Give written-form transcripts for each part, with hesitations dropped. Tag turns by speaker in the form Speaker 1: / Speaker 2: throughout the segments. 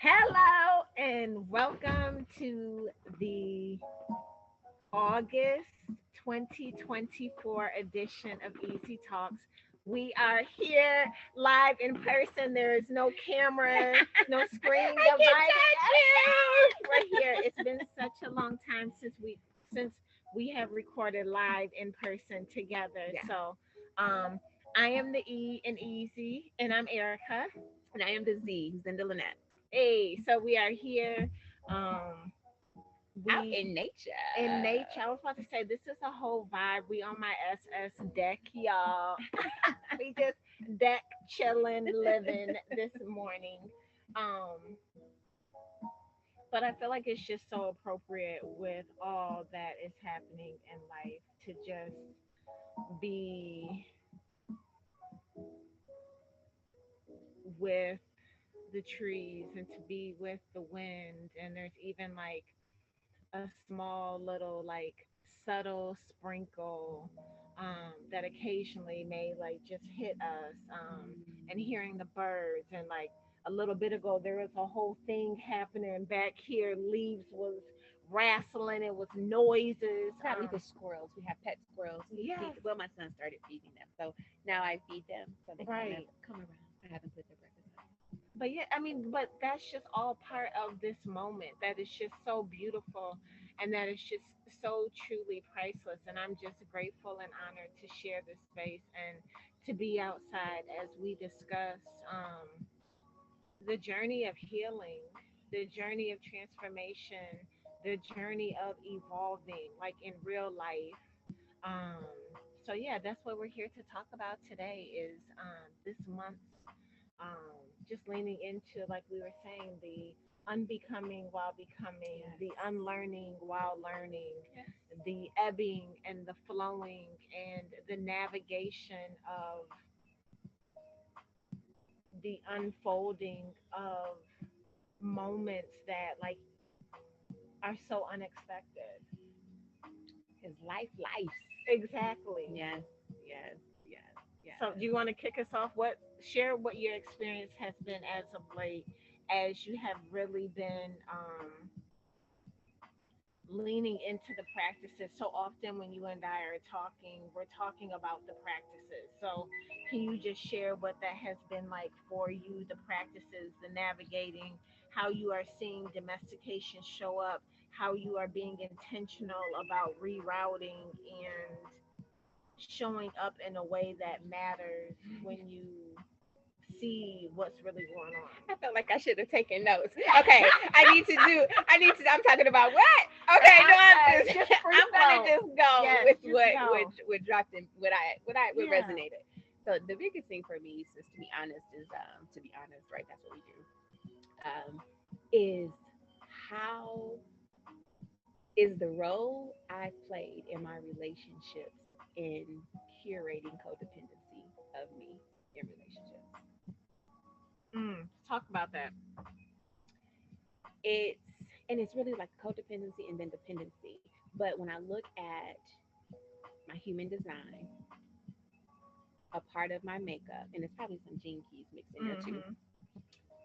Speaker 1: Hello and welcome to the August 2024 edition of Easy Talks. We are here live in person. There is no camera, no screen
Speaker 2: I can
Speaker 1: dividing
Speaker 2: touch
Speaker 1: us.
Speaker 2: you.
Speaker 1: We're here. It's been such a long time since we have recorded live in person together.
Speaker 2: Yeah,
Speaker 1: So, um, I am the E and Easy, and I'm Erica.
Speaker 2: and I am the Z, who's in the Lynette.
Speaker 1: Hey, so we are here. Um,
Speaker 2: Out
Speaker 1: we
Speaker 2: in nature.
Speaker 1: in nature. I was about to say this is a whole vibe. We on my SS deck, y'all. We just deck chilling, living this morning. Um, but I feel like it's just so appropriate with all that is happening in life to just be with the trees and to be with the wind. And there's even like a small little like subtle sprinkle that occasionally may like just hit us, and hearing the birds and like a little bit ago there was a whole thing happening back here. Leaves was rattling, it was noises.
Speaker 2: Probably the squirrels. We have pet squirrels.
Speaker 1: Yes,
Speaker 2: Well, my son started feeding them, so now I feed them so they kind of
Speaker 1: right.
Speaker 2: come around. I haven't put their breakfast up.
Speaker 1: But yeah, I mean, but that's just all part of this moment that is just so beautiful and that is just so truly priceless. And I'm just grateful and honored to share this space and to be outside as we discuss the journey of healing, the journey of transformation, the journey of evolving, like in real life. Um, so yeah, that's what we're here to talk about today. Is this month's just leaning into, like we were saying, the unbecoming while becoming,
Speaker 2: Yes.
Speaker 1: the unlearning while learning,
Speaker 2: Yes.
Speaker 1: the ebbing and the flowing, and the navigation of the unfolding of moments that like are so unexpected.
Speaker 2: His life.
Speaker 1: Exactly.
Speaker 2: Yes, yes, yes,
Speaker 1: So,
Speaker 2: yes.
Speaker 1: do you want to kick us off? Share what your experience has been as of late, as you have really been leaning into the practices. So often when you and I are talking, we're talking about the practices. So, can you just share what that has been like for you, the practices, the navigating, how you are seeing domestication show up, how you are being intentional about rerouting and showing up in a way that matters when you see what's really going
Speaker 2: I felt like I should have taken notes. Okay, I need to. I'm talking about what? Okay, no, I'm just.
Speaker 1: just free
Speaker 2: I'm gonna
Speaker 1: flow.
Speaker 2: just go
Speaker 1: Yes,
Speaker 2: with
Speaker 1: just go.
Speaker 2: what dropped in, what
Speaker 1: Yeah.
Speaker 2: resonated. So the biggest thing for me, sis, to be honest, right? That's what we do. Is how is the role I played in my relationships in curating codependency of me in relationships.
Speaker 1: Talk about that.
Speaker 2: It's and it's really like codependency and then dependency. But when I look at my human design, a part of my makeup, and it's probably some gene keys mixed in there too.
Speaker 1: Hmm.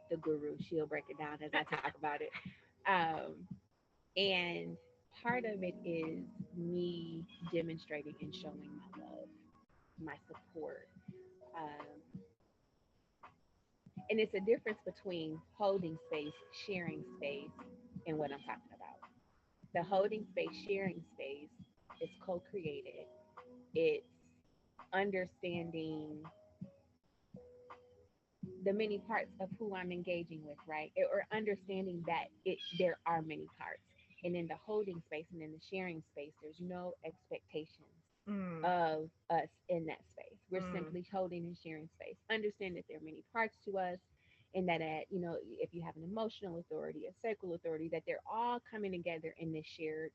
Speaker 2: The guru, she'll break it down as I talk about it. Um, and part of it is me demonstrating and showing my love, my support. Um, and it's a difference between holding space, sharing space, and what I'm talking about. The holding space, sharing space is co created. It's understanding the many parts of who I'm engaging with, right? Or understanding that there are many parts. And in the holding space and in the sharing space, there's no expectations
Speaker 1: Mm,
Speaker 2: of us in that space. We're
Speaker 1: mm,
Speaker 2: simply holding and sharing space. Understand that there are many parts to us, and that if you have an emotional authority, a sacral authority, that they're all coming together in this shared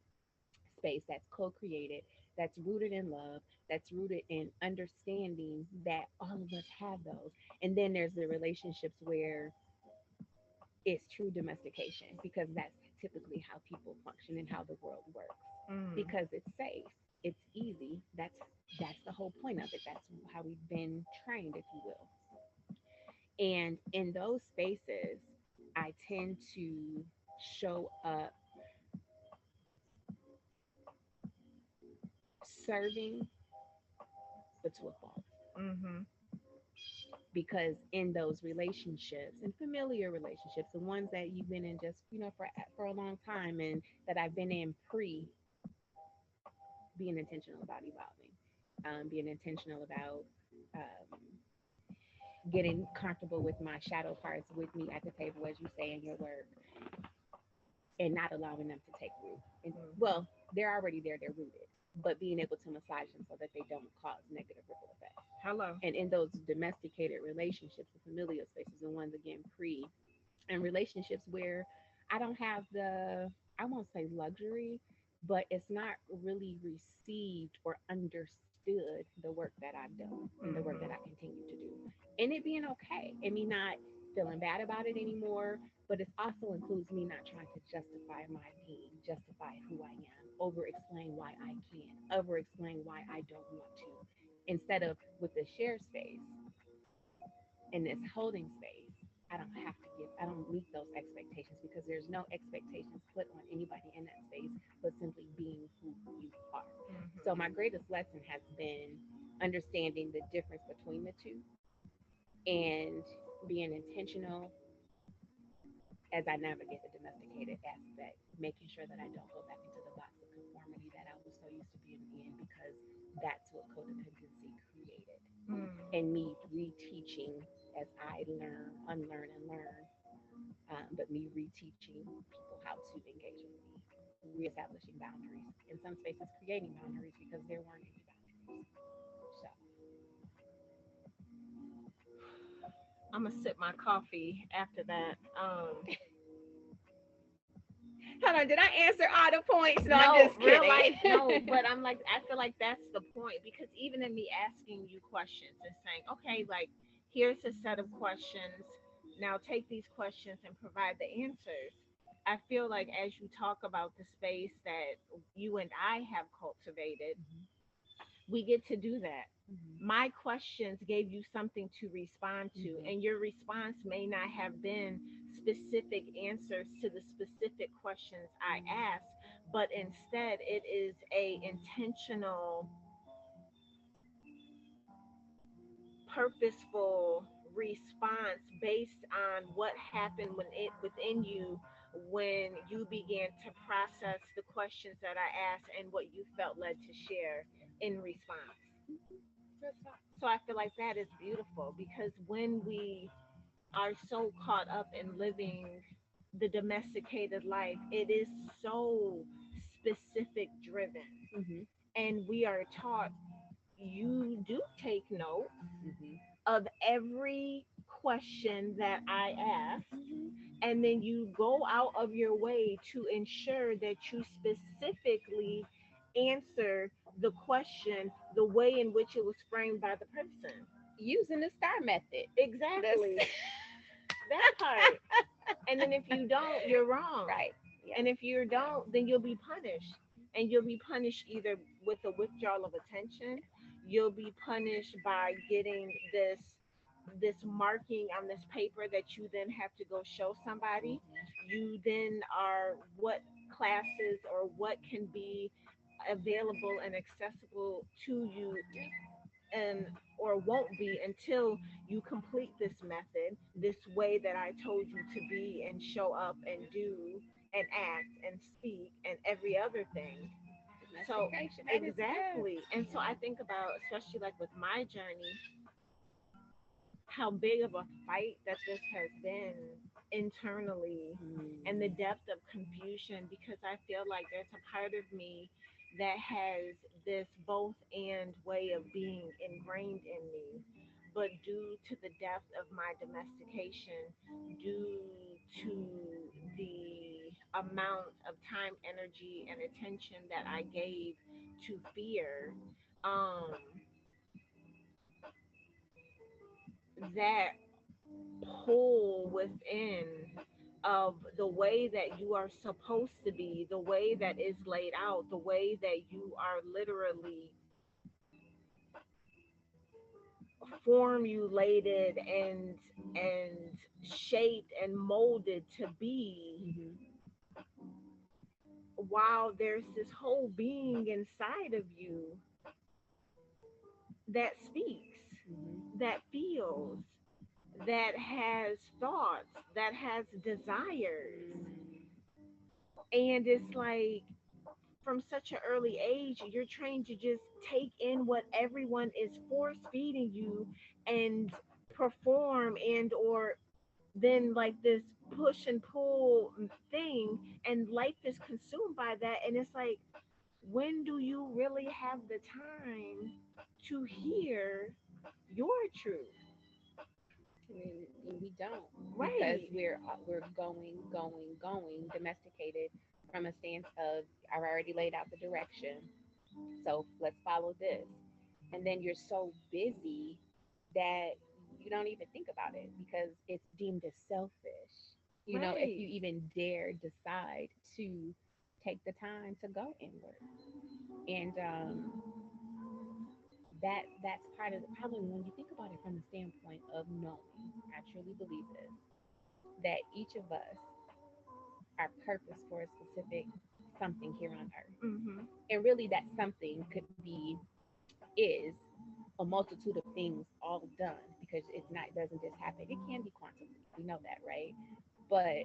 Speaker 2: space that's co-created, that's rooted in love, that's rooted in understanding that all of us have those. And then there's the relationships where it's true domestication, because that's typically how people function and how the world works,
Speaker 1: mm,
Speaker 2: because it's safe, it's easy. That's the whole point of it. That's how we've been trained, if you will. And in those spaces, I tend to show up serving, but to a fault.
Speaker 1: Mhm.
Speaker 2: Because in those relationships and familiar relationships, the ones that you've been in just, for a long time, and that I've been in pre, being intentional about evolving, being intentional about um, getting comfortable with my shadow parts with me at the table, as you say in your work, and not allowing them to take root. And
Speaker 1: Mhm.
Speaker 2: well, they're already there, they're rooted, but being able to massage them so that they don't cause negative ripple effects.
Speaker 1: Hello.
Speaker 2: And in those domesticated relationships, the familial spaces, and ones again pre, and relationships where I don't have the, I won't say luxury, but it's not really received or understood the work that I've done and the work that I
Speaker 1: Mhm.
Speaker 2: continue to do. And it being okay and me not feeling bad about it anymore, but it also includes me not trying to justify my being, justify who I am, over explain why I can't, over explain why I don't want to. Instead of with the share space, in this holding space, I don't meet those expectations because there's no expectations put on anybody in that space, but simply being who you are. So my
Speaker 1: Mhm.
Speaker 2: greatest lesson has been understanding the difference between the two and being intentional as I navigate the domesticated aspect, making sure that I don't go back into the box of conformity that I was so used to being in, because that's what codependency created.
Speaker 1: Mm.
Speaker 2: And me reteaching as I learn, unlearn, and learn, but me reteaching people how to engage with me, reestablishing boundaries. In some spaces, creating boundaries because there weren't any boundaries. So,
Speaker 1: I'm gonna sip my coffee after that.
Speaker 2: hold on, did I answer all the points? No, I'm
Speaker 1: No,
Speaker 2: just
Speaker 1: real
Speaker 2: kidding.
Speaker 1: life, no. But I'm like, I feel like that's the point because even in me asking you questions and saying, okay, like, here's a set of questions. Now take these questions and provide the answers. I feel like as you talk about the space that you and I have cultivated,
Speaker 2: Mhm,
Speaker 1: we get to do that.
Speaker 2: mhm,
Speaker 1: My questions gave you something to respond to,
Speaker 2: mhm,
Speaker 1: and your response may not have been specific answers to the specific questions I asked, but instead it is a intentional, purposeful response based on what happened when it within you when you began to process the questions that I asked and what you felt led to share in response.
Speaker 2: real talk.
Speaker 1: So I feel like that is beautiful because when we are so caught up in living the domesticated life, it is so specific driven.
Speaker 2: Mhm,
Speaker 1: And we are taught you do take note
Speaker 2: mhm,
Speaker 1: of every question that I ask,
Speaker 2: mhm.
Speaker 1: and then you go out of your way to ensure that you specifically answer the question the way in which it was framed by the person.
Speaker 2: Using the star method. This,
Speaker 1: Exactly. That part. And then if you don't, you're wrong.
Speaker 2: right. Yeah.
Speaker 1: And if you don't, then you'll be punished. And you'll be punished either with a withdrawal of attention, you'll be punished by getting this marking on this paper that you then have to go show somebody. You then are what classes or what can be available and accessible to you and or won't be until you complete this method, this way that I told you to be and show up and do and act and speak and every other thing. So
Speaker 2: Domestication. That is good.
Speaker 1: exactly. And so I think about, especially like with my journey, how big of a fight that this has been internally and the
Speaker 2: Mm.
Speaker 1: depth of confusion, because I feel like there's a part of me that has this both and way of being ingrained in me. But due to the depth of my domestication, due to the amount of time, energy, and attention that I gave to fear, um, that pull within of the way that you are supposed to be, the way that is laid out, the way that you are literally formulated and shaped and molded to be,
Speaker 2: Mhm.
Speaker 1: while there's this whole being inside of you that speaks,
Speaker 2: Mhm.
Speaker 1: that feels, that has thoughts, that has desires.
Speaker 2: Mm.
Speaker 1: And it's like from such an early age, you're trained to just take in what everyone is force feeding you and perform, and or then like this push and pull thing, and life is consumed by that. And it's like, when do you really have the time to hear your truth?
Speaker 2: And we don't, because
Speaker 1: Right.
Speaker 2: we're going domesticated from a stance of, I've already laid out the direction, so let's follow this. And then you're so busy that you don't even think about it because it's deemed as selfish. If
Speaker 1: Right.
Speaker 2: you even dare decide to take the time to go inward. And that's part of the problem when you think about it from the standpoint of knowing. I truly believe this, that each of us are purpose for a specific something here on earth.
Speaker 1: Mhm.
Speaker 2: And really, that something could be, is a multitude of things all done, because it doesn't just happen. It can be quantum leap. We know that, right? But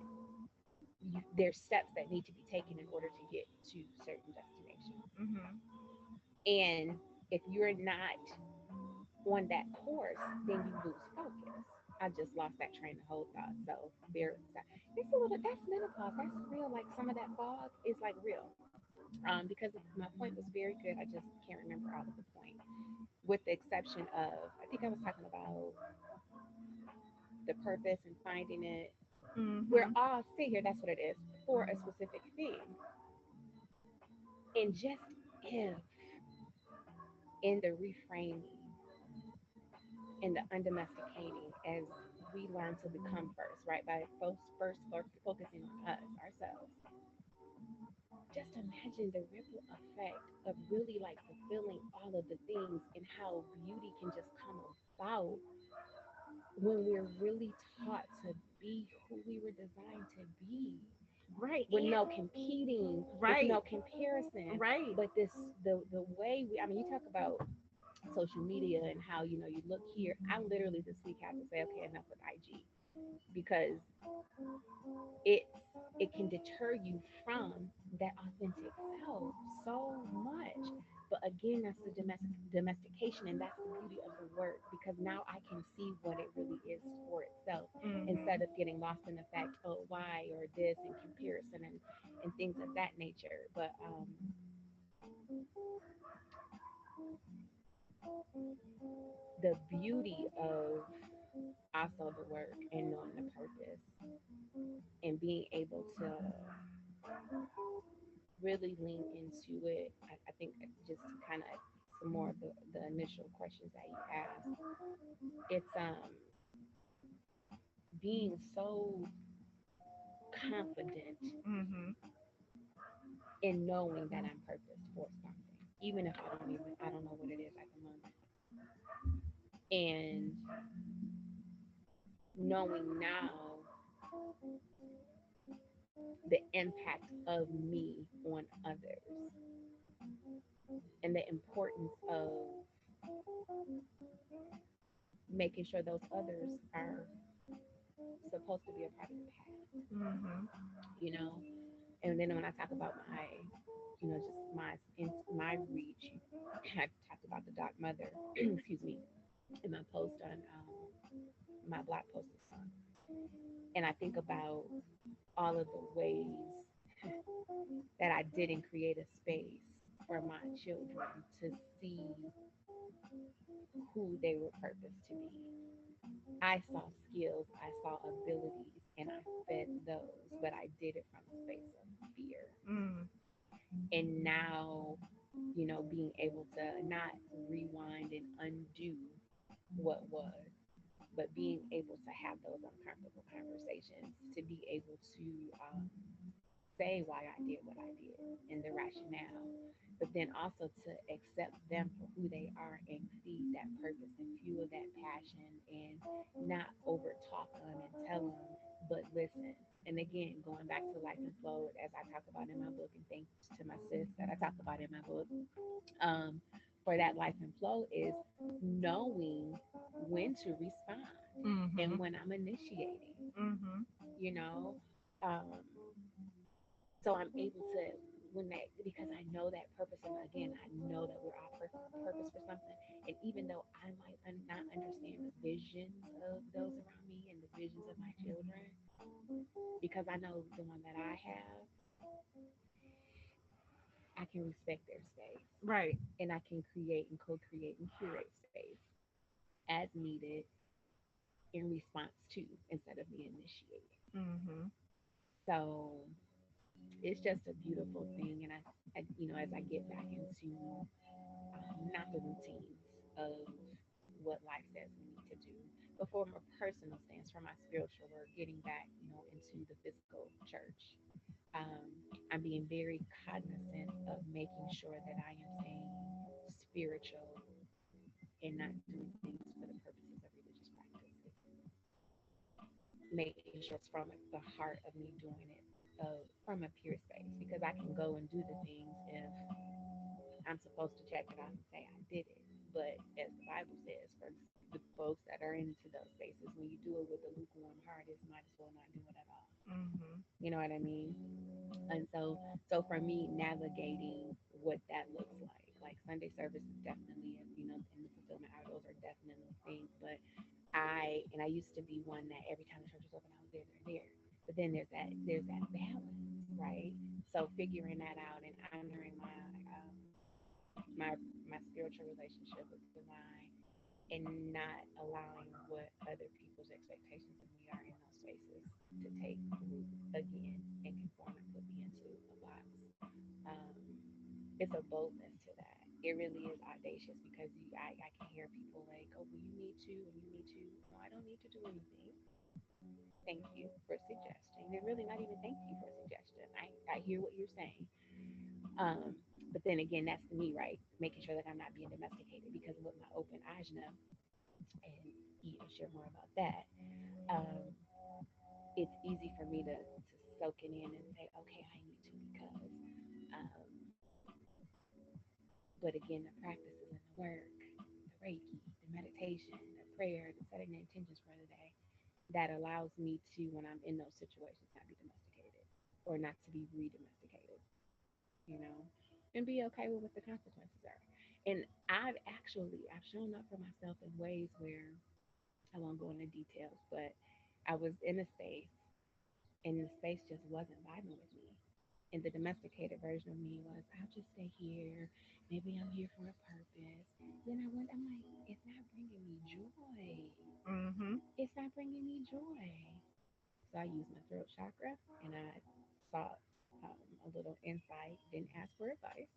Speaker 2: there's steps that need to be taken in order to get to certain destinations.
Speaker 1: Mhm.
Speaker 2: And if you're not on that course, then you lose focus. I just lost that train of whole thought. So it's a little, that's menopause. That's real. Like some of that fog is like real. Because my point was very good. I just can't remember all of the point. With the exception of, I think I was talking about the purpose and finding it. We're
Speaker 1: Mhm.
Speaker 2: all sit here. That's what it is, for a specific thing. And just if in the reframing and the undomesticating, as we learn to become first, right? By focusing on us, ourselves. Just imagine the ripple effect of really like fulfilling all of the things, and how beauty can just come about when we're really taught to be who we were designed to be,
Speaker 1: Right.
Speaker 2: with
Speaker 1: And
Speaker 2: no competing, with
Speaker 1: right.
Speaker 2: no comparison.
Speaker 1: Right.
Speaker 2: But the way we, I mean, you talk about social media and how, you look here. I literally this week have to say, okay, enough with IG, because it it can deter you from that authentic self so much. But again, that's the domestication, and that's the beauty of the work, because now I can see what it really is for itself, instead
Speaker 1: Mhm.
Speaker 2: of getting lost in the fact, oh, why, or this, and comparison, and things of that nature. But the beauty of also the work and knowing the purpose, and being able to really lean into it. I think just to kind of some more of the initial questions that you asked, it's being so confident
Speaker 1: Mhm.
Speaker 2: in knowing that I'm purposed for something, even if I don't know what it is at the moment, and knowing now the impact of me on others, and the importance of making sure those others are supposed to be a part of the path,
Speaker 1: Mhm.
Speaker 2: you know. And then when I talk about my, just my reach, I talked about the Doc Mother, excuse me, in my post on my blog post this month, and I think about all of the ways that I didn't create a space for my children to see who they were purposed to be. I saw skills, I saw abilities, and I fed those, but I did it from a space of fear.
Speaker 1: Mm.
Speaker 2: And now, being able to not rewind and undo what was, but being able to have those uncomfortable conversations, to be able to say why I did what I did and the rationale, but then also to accept them for who they are and feed that purpose and fuel that passion and not over talk them and tell them, but listen. And again, going back to life and flow, as I talk about in my book, and thanks to my sis that I talk about in my book, um, for that life and flow is knowing when to respond and
Speaker 1: Mhm.
Speaker 2: when I'm initiating,
Speaker 1: Mhm.
Speaker 2: you know. Um, so I'm able to when that because I know that purpose, and again I know that we're all purpose for something. And even though I might not understand the visions of those around me and the visions of my children, because I know the one that I have, I can respect their space
Speaker 1: Right.
Speaker 2: and I can create and co-create and curate space as needed in response to instead of me initiating.
Speaker 1: Mhm.
Speaker 2: So it's just a beautiful thing, and as I get back into not the routines of what life says we need to do, but from a personal stance, from my spiritual work, getting back, into the physical church. Um, I'm being very cognizant of making sure that I am staying spiritual and not doing things for the purposes of religious practice. Making sure it's from the heart of me doing it from a pure space, because I can go and do the things if I'm supposed to check it off and say I did it. But as the Bible says, for the folks that are into those spaces, when you do it with a lukewarm heart, it might as well not do it at all.
Speaker 1: Mhm.
Speaker 2: You know what I mean? And so for me, navigating what that looks like Sunday service is definitely, in the fulfillment hour, those are definitely things. But I used to be one that every time the church was open, I was there. But then there's that balance, right? So figuring that out and honoring my my spiritual relationship with divine, and not allowing what other people's expectations of me are in those spaces to take root again and conform and put me into a box. Um, it's a boldness to that. It really is audacious because I can hear people like, oh, well, you need to, and you need to. No, I don't need to do anything. Thank you for suggesting. They're really not even thank you for suggestion. I hear what you're saying. Um, but then again, that's me, right? Making sure that I'm not being domesticated, because with my open ajna, and you will share more about that, um, it's easy for me to soak it in and say, okay, I need to, because, um, but again, the practices and the work, the Reiki, the meditation, the prayer, the setting the intentions for the day, that allows me to, when I'm in those situations, not be domesticated or not to be re-domesticated, you know, and be okay with what the consequences are. And I've shown up for myself in ways where I won't go into details, but I was in a space and the space just wasn't vibing with me. And the domesticated version of me was, I'll just stay here. Maybe I'm here for a purpose. Then I'm like, it's not bringing me joy.
Speaker 1: Mhm.
Speaker 2: It's not bringing me joy. So I used my throat chakra and I sought a little insight, didn't ask for advice,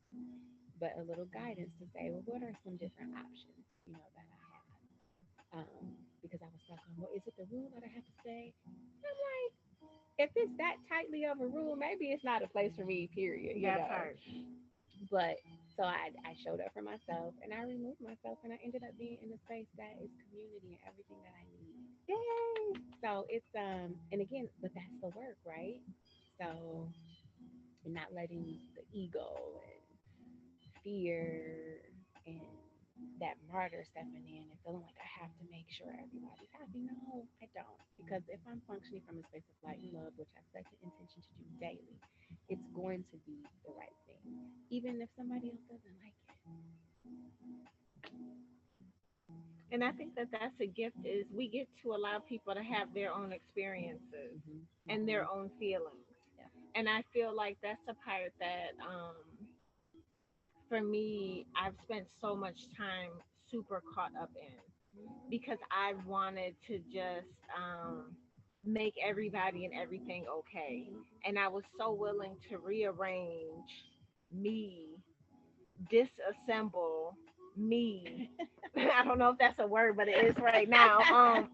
Speaker 2: but a little guidance to say, well, what are some different options, that I have? Because I was stuck on, well, is it the rule that I have to stay? I'm like, if it's that tightly of a rule, maybe it's not a place for me, period.
Speaker 1: That part.
Speaker 2: But so I showed up for myself and I removed myself and I ended up being in a space that is community and everything that I need.
Speaker 1: Yay.
Speaker 2: So it's and again, but that's the work, right? So not letting the ego and fear and that martyr stepping in and feeling like I have to make sure everybody's happy. No, I don't. Because if I'm functioning from a space of light and love, which I set the intention to do daily, it's going to be the right thing. Even if somebody else doesn't like it.
Speaker 1: And I think that that's a gift is we get to allow people to have their own experiences
Speaker 2: Mm-hmm,
Speaker 1: and
Speaker 2: mm-hmm.
Speaker 1: their own feelings.
Speaker 2: Yeah.
Speaker 1: And I feel like that's a part that for me I've spent so much time super caught up in because I wanted to just make everybody and everything okay.
Speaker 2: Mm-hmm.
Speaker 1: And I was so willing to rearrange me, disassemble me. I don't know if that's a word, but it is right now.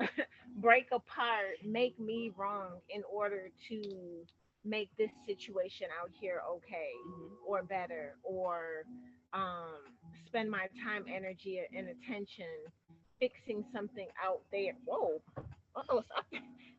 Speaker 1: Break apart, make me wrong in order to make this situation out here okay
Speaker 2: Mhm.
Speaker 1: or better, or um, spend my time, energy, and attention fixing something out there. Whoa, oh,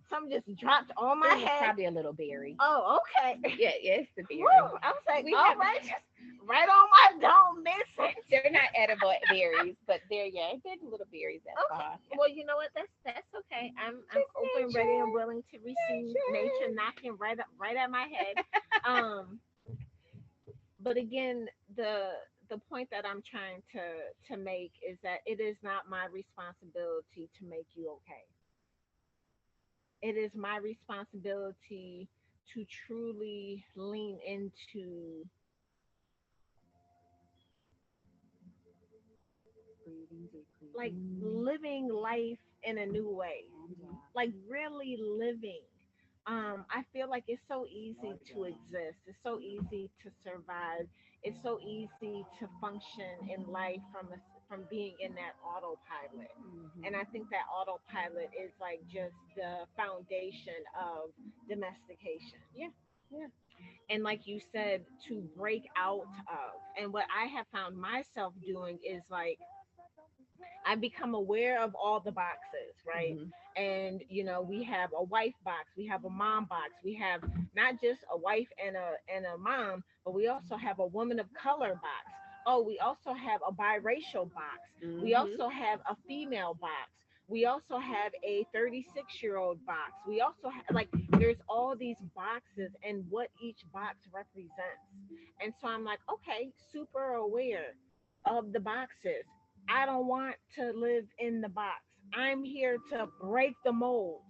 Speaker 1: something just dropped on my
Speaker 2: It was
Speaker 1: head.
Speaker 2: probably a little berry.
Speaker 1: Oh, okay.
Speaker 2: Yeah, yeah, it's the
Speaker 1: Woo!
Speaker 2: berry.
Speaker 1: I was like,
Speaker 2: We
Speaker 1: all
Speaker 2: have
Speaker 1: right, just right on my dome, miss it.
Speaker 2: they're not edible berries, but they're yeah, they're little berries that
Speaker 1: Okay.
Speaker 2: fall. Yeah.
Speaker 1: Well, you know what? That's okay. I'm
Speaker 2: It's
Speaker 1: open, ready, and
Speaker 2: nature.
Speaker 1: willing to receive nature
Speaker 2: Nature.
Speaker 1: knocking right at my head. Um, but again, the point that I'm trying to make is that it is not my responsibility to make you okay. It is my responsibility to truly lean into
Speaker 2: Breathing deeply.
Speaker 1: like
Speaker 2: Mm.
Speaker 1: living life in a new way,
Speaker 2: And
Speaker 1: like really living. I feel like it's so easy to exist. It's so easy to survive. It's so easy to function in life from being in that autopilot. And I
Speaker 2: Mhm.
Speaker 1: think that autopilot is like just the foundation of domestication.
Speaker 2: Yeah, yeah.
Speaker 1: And like you said, to break out of. And what I have found myself doing is like I become aware of all the boxes, right?
Speaker 2: Mhm.
Speaker 1: And we have a wife box, we have a mom box, we have not just a wife and a mom, but we also have a woman of color box. Oh, we also have a biracial box. We
Speaker 2: Mhm.
Speaker 1: also have a female box. We also have a 36-year-old box. We also have like there's all these boxes and what each box represents. And so I'm like, okay, super aware of the boxes. I don't want to live in the box. I'm here to break the mold.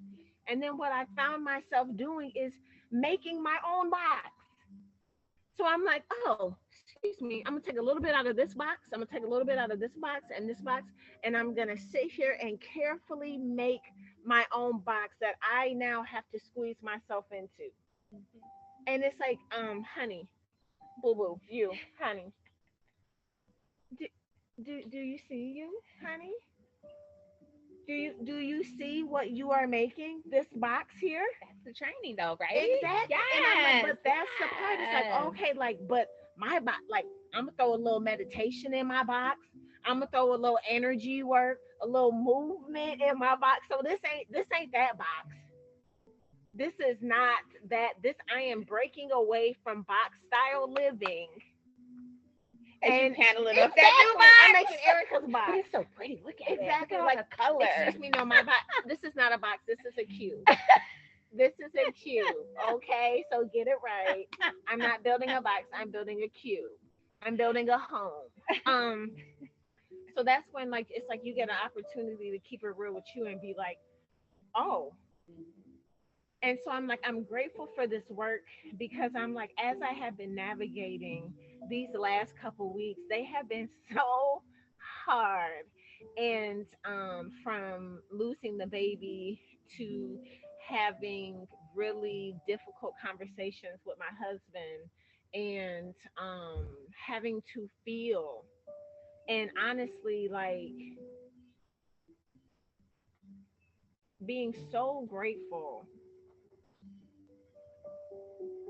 Speaker 1: And then what I found myself doing is making my own box. So I'm like, oh, excuse me. I'm going to take a little bit out of this box. I'm going to take a little bit out of this box and this box. And I'm going to sit here and carefully make my own box that I now have to squeeze myself into. And it's like, honey, boo boo, you, honey, do, do you see you, honey? Do you see what you are making? This box here?
Speaker 2: That's the training though, right?
Speaker 1: Exactly. And I'm like,
Speaker 2: Yes,
Speaker 1: but that's the part. It's like,
Speaker 2: yes.
Speaker 1: okay, like, but my box, like, I'm gonna throw a little meditation in my box. I'm gonna throw a little energy work, a little movement in my box. So this ain't that box. This is not that. This I am breaking away from box style living.
Speaker 2: As you
Speaker 1: And
Speaker 2: paneling up that new
Speaker 1: exactly, I'm making
Speaker 2: box.
Speaker 1: Erica's
Speaker 2: But
Speaker 1: box.
Speaker 2: it's so pretty. Look at it. Look at
Speaker 1: Exactly.
Speaker 2: all
Speaker 1: Like,
Speaker 2: the color.
Speaker 1: excuse me, no, my box. This is not a box. This is a cube. This is a cube. Okay, so get it right. I'm not building a box. I'm building a cube. I'm building a home. Um, so that's when like it's like you get an opportunity to keep it real with you and be like, oh. And so I'm like, I'm grateful for this work because I'm like, as I have been navigating these last couple weeks, they have been so hard. And from losing the baby to having really difficult conversations with my husband and having to feel and honestly like being so grateful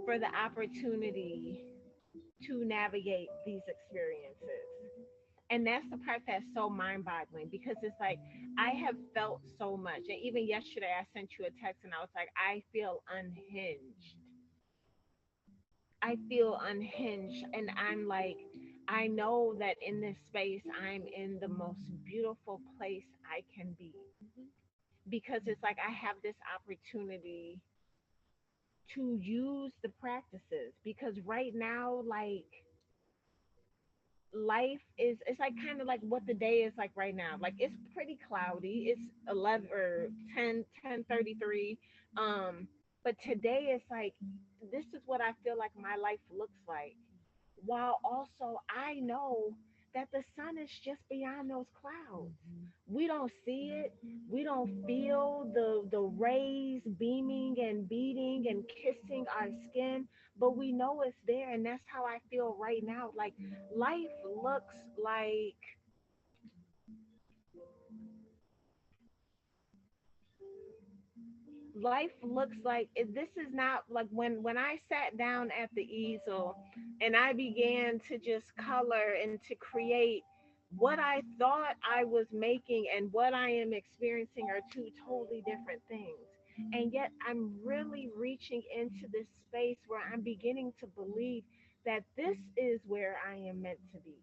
Speaker 1: for the opportunity to navigate these experiences. And that's the part that's so mind boggling because it's like I have felt so much. And even yesterday, I sent you a text and I was like, I feel unhinged. I feel unhinged. And I'm like, I know that in this space, I'm in the most beautiful place I can be because it's like I have this opportunity to use the practices because right now, like, life is it's like kind of like what the day is like right now. Like it's pretty cloudy. It's 11 or 10:33. But today it's like this is what I feel like my life looks like. While also I know that the sun is just beyond those clouds. We don't see it. We don't feel the rays beaming and beating and kissing our skin, but we know it's there and that's how I feel right now. Like life looks like life looks like this is not like when I sat down at the easel and I began to just color and to create what I thought I was making and what I am experiencing are two totally different things. And yet I'm really reaching into this space where I'm beginning to believe that this is where I am meant to be.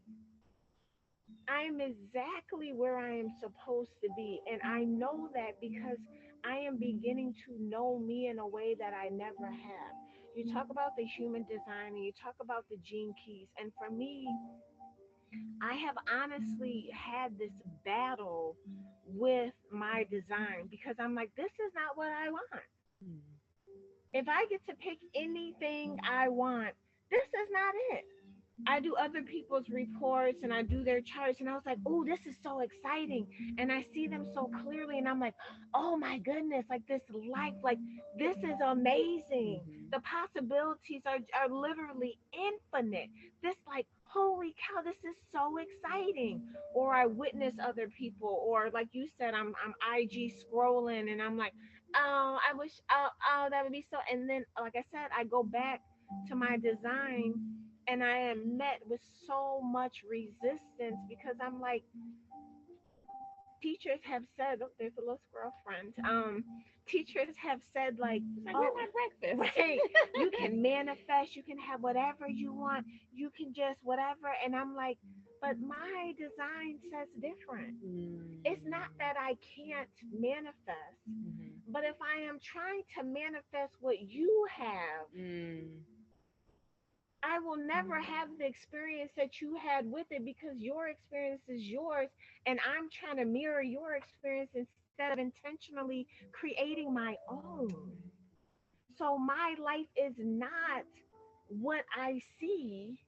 Speaker 1: I'm exactly where I am supposed to be. And I know that because I am beginning to know me in a way that I never have. You talk about the human design and you talk about the gene keys. And for me, I have honestly had this battle with my design because I'm like, this is not what I want.
Speaker 2: Mm.
Speaker 1: If I get to pick anything I want, this is not it. I do other people's reports and I do their charts, and I was like, oh, this is so exciting. And I see them so clearly, and I'm like, oh my goodness, like this life, like this is amazing.
Speaker 2: Mhm.
Speaker 1: The possibilities are literally infinite. This, like, holy cow, this is so exciting. Or I witness other people, or like you said, I'm IG scrolling, and I'm like, oh, I wish, oh, that would be so. And then, like I said, I go back to my design and I am met with so much resistance because I'm like, teachers have said, oh, there's a little squirrel friend. Teachers have said like,
Speaker 2: It's like, where's
Speaker 1: oh,
Speaker 2: my breakfast?
Speaker 1: right, you can manifest, you can have whatever you want, you can just whatever. And I'm like, but my design says different. It's not
Speaker 2: Mm.
Speaker 1: that I can't manifest,
Speaker 2: Mhm.
Speaker 1: but if I am trying to manifest what you have,
Speaker 2: Mm.
Speaker 1: I will never have the experience that you had with it because your experience is yours, and I'm trying to mirror your experience instead of intentionally creating my own. So my life is not what I see,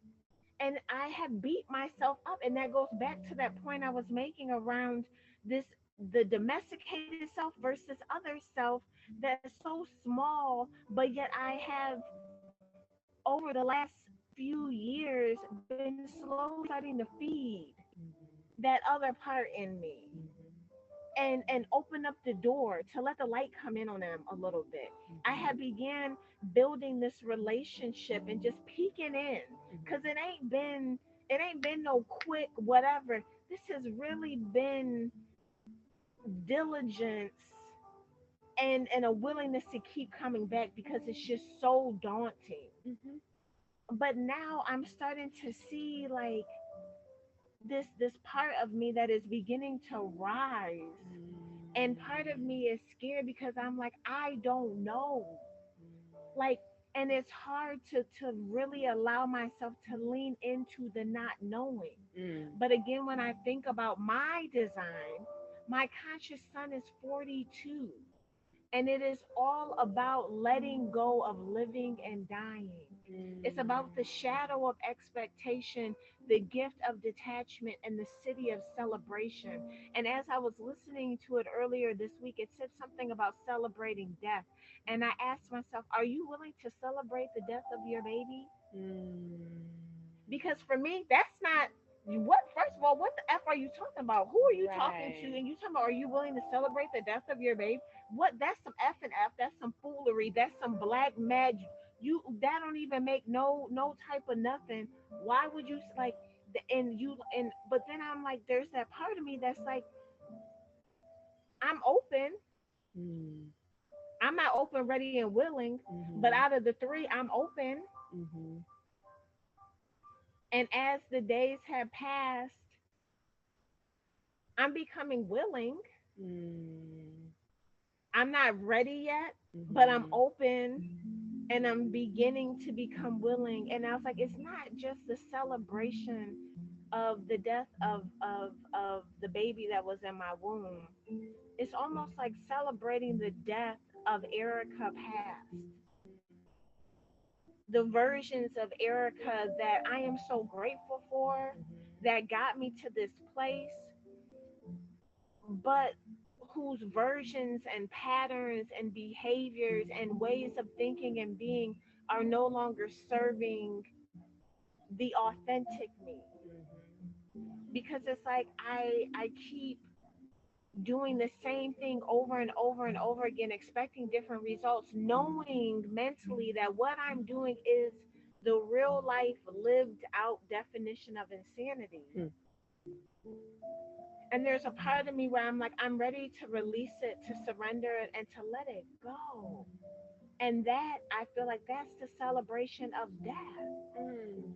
Speaker 1: and I have beat myself up, and that goes back to that point I was making around this, the domesticated self versus other self that's so small, but yet I have over the last few years been slowly starting to feed
Speaker 2: Mhm.
Speaker 1: that other part in me
Speaker 2: Mhm.
Speaker 1: and open up the door to let the light come in on them a little bit. I
Speaker 2: Mhm.
Speaker 1: have began building this relationship and just peeking in because
Speaker 2: Mhm.
Speaker 1: it ain't been no quick whatever. This has really been diligence and a willingness to keep coming back because it's just so daunting.
Speaker 2: Mhm.
Speaker 1: But now I'm starting to see like this part of me that is beginning to rise, and part of
Speaker 2: Mm.
Speaker 1: me is scared because I'm like, I don't know, like, and it's hard to really allow myself to lean into the not knowing.
Speaker 2: Mm.
Speaker 1: But again, when I think about my design, my conscious son is 42, and it is all about letting go of living and dying. It's about
Speaker 2: Mm.
Speaker 1: the shadow of expectation, the gift of detachment, and the city of celebration. And as I was listening to it earlier this week, it said something about celebrating death. And I asked myself, are you willing to celebrate the death of your baby?
Speaker 2: Mm.
Speaker 1: Because for me, that's not what. First of all, what the f are you talking about? Who are you talking to?
Speaker 2: Right.
Speaker 1: And you talking about, are you willing to celebrate the death of your babe? What? That's some f and f. That's some foolery. That's some black magic. You, that don't even make no type of nothing. Why would you like? And you, and but then I'm like, there's that part of me that's like, I'm open.
Speaker 2: Mm.
Speaker 1: I'm not open, ready, and willing. But
Speaker 2: Mhm.
Speaker 1: out of the three, I'm open.
Speaker 2: Mhm.
Speaker 1: And as the days have passed, I'm becoming willing.
Speaker 2: Mm.
Speaker 1: I'm not ready yet, but I'm
Speaker 2: Mhm.
Speaker 1: open and I'm beginning to become willing. And I was like, it's not just the celebration of the death of the baby that was in my womb. It's almost like celebrating the death of Erica past. The versions of Erica that I am so grateful for
Speaker 2: Mhm.
Speaker 1: that got me to this place, but whose versions and patterns and behaviors and ways of thinking and being are no longer serving the authentic me.
Speaker 2: Mhm.
Speaker 1: Because it's like I keep doing the same thing over and over and over again, expecting different results, knowing mentally that what I'm doing is the real life lived out definition of insanity.
Speaker 2: Hmm.
Speaker 1: And there's a part of me where I'm like, I'm ready to release it, to surrender it, and to let it go. And that, I feel like that's the celebration of death.
Speaker 2: Mm.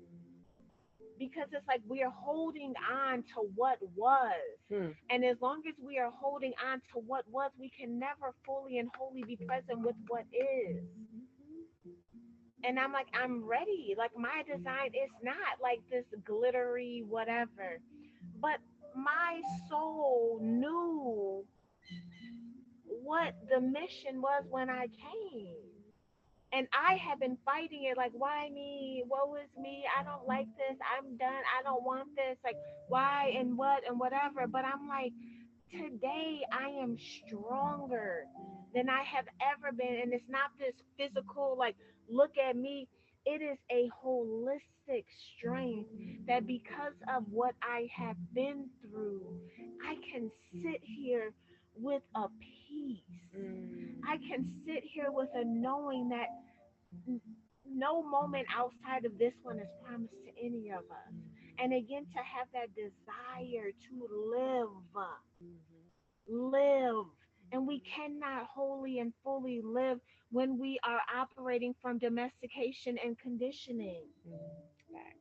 Speaker 1: Because it's like we are holding on to what was.
Speaker 2: Hmm.
Speaker 1: And as long as we are holding on to what was, we can never fully and wholly be present with what is. And I'm like, I'm ready. Like, my design is not like this glittery whatever, but my soul knew what the mission was when I came. And I have been fighting it, like, why me? Woe is me. I don't like this. I'm done. I don't want this. Like, why and what and whatever. But I'm like, today I am stronger than I have ever been. And it's not this physical, like, look at me. It is a holistic strength that because of what I have been through, I can sit here with a peace.
Speaker 2: Mm.
Speaker 1: I can sit here with a knowing that no moment outside of this one is promised to any of us. And again, to have that desire to live. And we cannot wholly and fully live when we are operating from domestication and conditioning.
Speaker 2: Facts.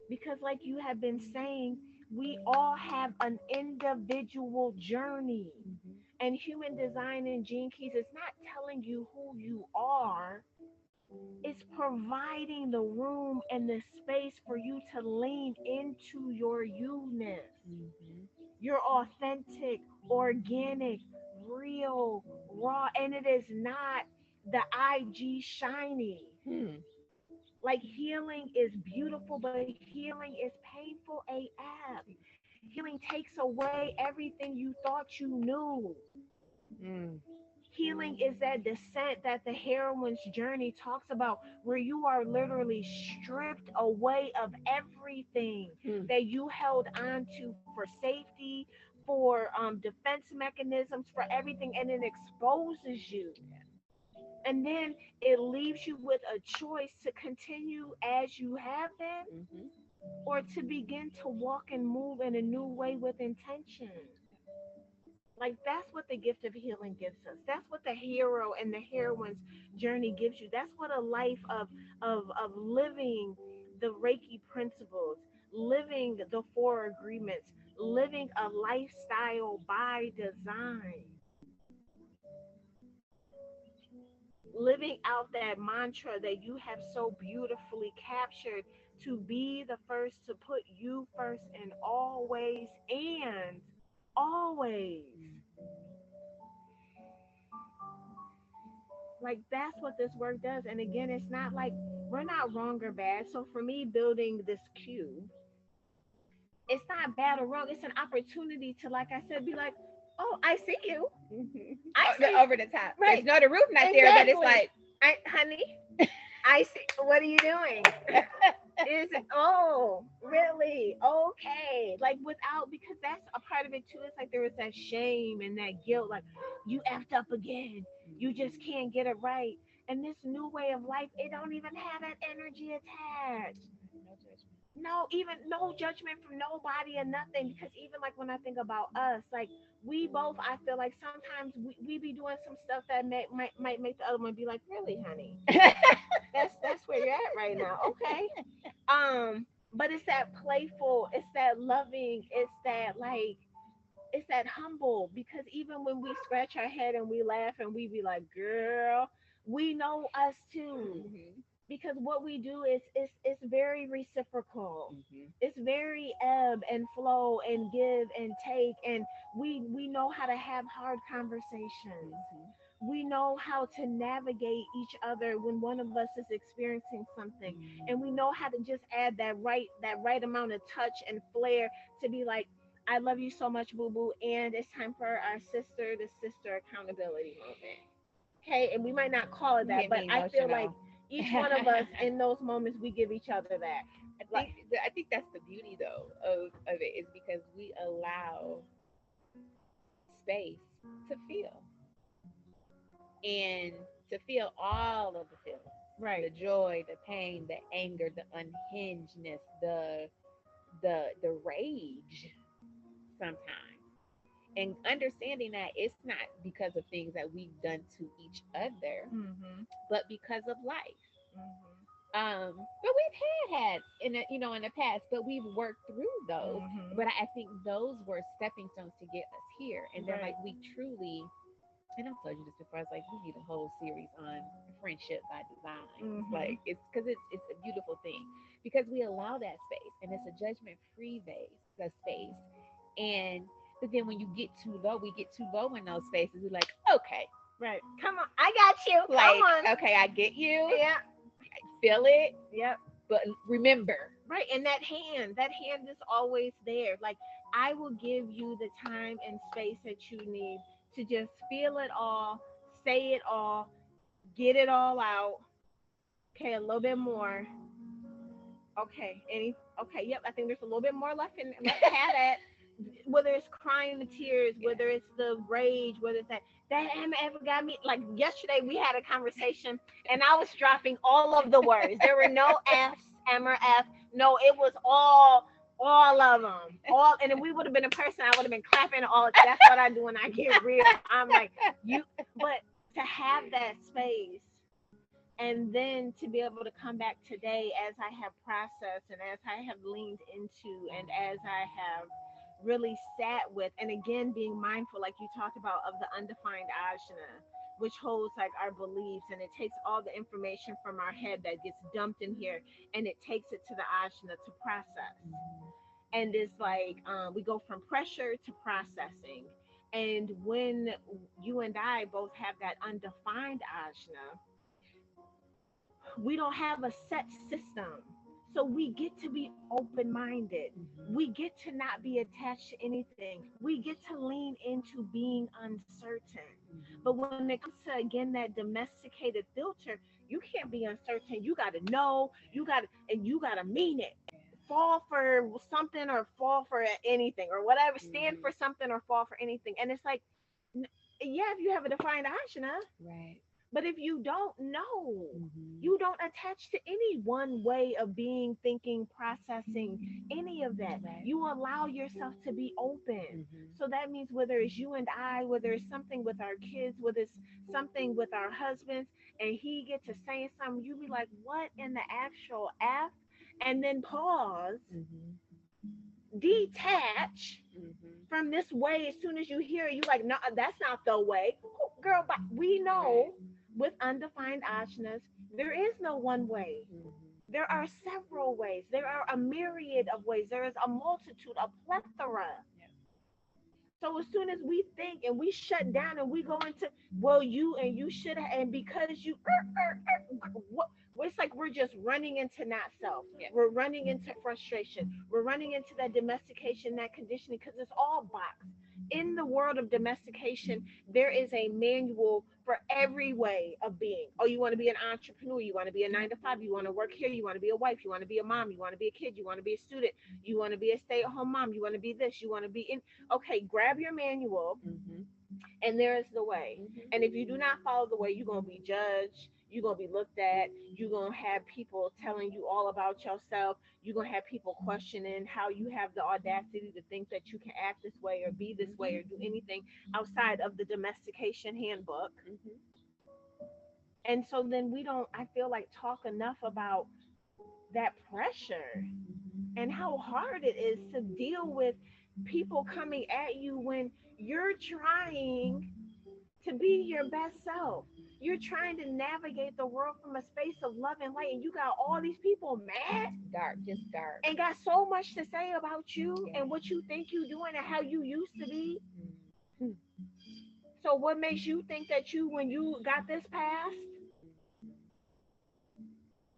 Speaker 1: Because, like you have been saying, we all have an individual journey. And human design and gene keys is not telling you who you are, it's providing the room and the space for you to lean into your you-ness, your authentic, organic, real, raw, and it is not the IG shiny.
Speaker 2: Hmm.
Speaker 1: Like, healing is beautiful, but healing is painful AF. Healing takes away everything you thought you knew.
Speaker 2: Mm.
Speaker 1: Healing is that descent that the heroine's journey talks about, where you are literally stripped away of everything
Speaker 2: Hmm.
Speaker 1: that you held on to for safety, for defense mechanisms, for everything, and it exposes you. And then it leaves you with a choice to continue as you have been,
Speaker 2: Mm-hmm.
Speaker 1: or to begin to walk and move in a new way with intention. Like, that's what the gift of healing gives us. That's what the hero and the heroine's journey gives you. That's what a life of living the Reiki principles, living the four agreements, living a lifestyle by design, living out that mantra that you have so beautifully captured, to be the first, to put you first in always and always. Like, that's what this work does. And again, it's not like we're not wrong or bad. So for me, building this cube, it's not bad or wrong. It's an opportunity to, like I said, be like, oh, I see you. I
Speaker 2: Oh,
Speaker 1: see.
Speaker 2: over the top. There's
Speaker 1: Right.
Speaker 2: no the roof not there, but it's
Speaker 1: Exactly.
Speaker 2: like
Speaker 1: Honey, I see. What are you doing? Is it, oh, really? Okay. Like, without, because that's a part of it too. It's like there is that shame and that guilt, like, you effed up again. You just can't get it right. And this new way of life, it don't even have that energy attached.
Speaker 2: no judgment.
Speaker 1: No, even no judgment from nobody or nothing. Because even like when I think about us, like, we both, I feel like sometimes we be doing some stuff that might make the other one be like, really, honey, that's where you're at right now. Okay. But it's that playful, it's that loving, it's that, like, it's that humble. Because even when we scratch our head and we laugh and we be like, girl, we know us too.
Speaker 2: Mm-hmm.
Speaker 1: Because what we do is it's very reciprocal.
Speaker 2: Mm-hmm.
Speaker 1: It's very ebb and flow and give and take, and we know how to have hard conversations.
Speaker 2: Mm-hmm.
Speaker 1: We know how to navigate each other when one of us is experiencing something, and we know how to just add that right amount of touch and flair to be like, I love you so much, boo boo, and it's time for our sister to sister accountability moment. Okay, and we might not call it
Speaker 2: You
Speaker 1: that,
Speaker 2: get
Speaker 1: but
Speaker 2: me
Speaker 1: I feel like
Speaker 2: emotional.
Speaker 1: each one of us in those moments, we give each other that. Like,
Speaker 2: I think that's the beauty though of it, is because we allow space to feel, and to feel all of the feelings, the
Speaker 1: Right.
Speaker 2: joy, the pain, the anger, the unhingedness, the rage sometimes. And understanding that it's not because of things that we've done to each other,
Speaker 1: Mhm.
Speaker 2: but because of life.
Speaker 1: Mhm.
Speaker 2: But we've had in the, in the past, but we've worked through those.
Speaker 1: Mhm.
Speaker 2: But I think those were stepping stones to get us here. And then,
Speaker 1: Right.
Speaker 2: like, we truly, and I've told you this before, I was like, we need a whole series on friendship by design.
Speaker 1: Mhm.
Speaker 2: Like, it's because it's a beautiful thing, because we allow that space, and it's a judgment free base, the space. And but then when you get too low, we get too low in those spaces. We're like, okay,
Speaker 1: Right. Come on. I got you. Come
Speaker 2: like,
Speaker 1: on.
Speaker 2: okay, I get you,
Speaker 1: Yeah.
Speaker 2: feel it,
Speaker 1: Yep.
Speaker 2: but remember.
Speaker 1: Right. And that hand is always there. Like I will give you the time and space that you need to just feel it all, say it all, get it all out. Okay, a little bit more. Okay. Okay, yep, I think there's a little bit more left in let's have that. Whether it's crying the tears,
Speaker 2: Yeah.
Speaker 1: whether it's the rage, whether it's that ever got me. Like yesterday, we had a conversation, and I was dropping all of the words. There were no F's, M or F. No, it was all of them. All, and if we would have been a person, I would have been clapping all. That's what I do when I get real. I'm like you, but to have that space and then to be able to come back today as I have processed and as I have leaned into and as I have really sat with and again being mindful like you talked about of the undefined ajna, which holds like our beliefs and it takes all the information from our head that gets dumped in here and it takes it to the ajna to process. And it's like we go from pressure to processing. And when you and I both have that undefined ajna, we don't have a set system. So we get to be open minded.
Speaker 2: Mhm.
Speaker 1: We get to not be attached to anything. We get to lean into being uncertain. But
Speaker 2: Mhm.
Speaker 1: when it comes to, again, that domesticated filter, you can't be uncertain. You got to know, and you got to mean it.
Speaker 2: Yeah.
Speaker 1: Fall for something or fall for anything or whatever. Stand
Speaker 2: Mhm.
Speaker 1: for something or fall for anything. And it's like, yeah, if you have a defined ashana,
Speaker 2: Right.
Speaker 1: but if you don't know,
Speaker 2: Mhm.
Speaker 1: you don't attach to any one way of being, thinking, processing, any of that.
Speaker 2: Right.
Speaker 1: You allow yourself to be open.
Speaker 2: Mhm.
Speaker 1: So that means whether it's you and I, whether it's something with our kids, whether it's something with our husbands, and he gets to saying something, you be like, what in the actual F? And then pause,
Speaker 2: Mhm.
Speaker 1: detach
Speaker 2: Mhm.
Speaker 1: from this way. As soon as you hear it, you like, no, that's not the way. Oh, girl, but we
Speaker 2: Right.
Speaker 1: know with undefined ashnas, there is no one way.
Speaker 2: Mhm.
Speaker 1: There are several ways. There are a myriad of ways. There is a multitude, a plethora.
Speaker 2: Yeah.
Speaker 1: So as soon as we think and we shut down and we go into, well, you and you should have, and because you, what, it's like we're just running into not self.
Speaker 2: Yeah.
Speaker 1: We're running into frustration. We're running into that domestication, that conditioning, because it's all boxed. In the world of domestication, there is a manual for every way of being. Oh, you want to be an entrepreneur, you want to be a 9 to 5, you want to work here, you want to be a wife, you want to be a mom, you want to be a kid, you want to be a student, you want to be a stay-at-home mom, you want to be this, you want to be in. Okay, grab your manual
Speaker 2: Mhm.
Speaker 1: and there is the way.
Speaker 2: Mhm.
Speaker 1: And if you do not follow the way, you're going to be judged. You're going to be looked at. You're going to have people telling you all about yourself. You're going to have people questioning how you have the audacity to think that you can act this way or be this way or do anything outside of the domestication handbook.
Speaker 2: Mhm.
Speaker 1: And so then we don't, I feel like, talk enough about that pressure
Speaker 2: Mhm.
Speaker 1: and how hard it is to deal with people coming at you when you're trying to be your best self. You're trying to navigate the world from a space of love and light, and you got all these people mad
Speaker 2: Dark, just dark.
Speaker 1: and got so much to say about you
Speaker 2: Yeah.
Speaker 1: and what you think you're doing and how you used to be.
Speaker 2: Mm.
Speaker 1: So, what makes you think that you, when you got this past,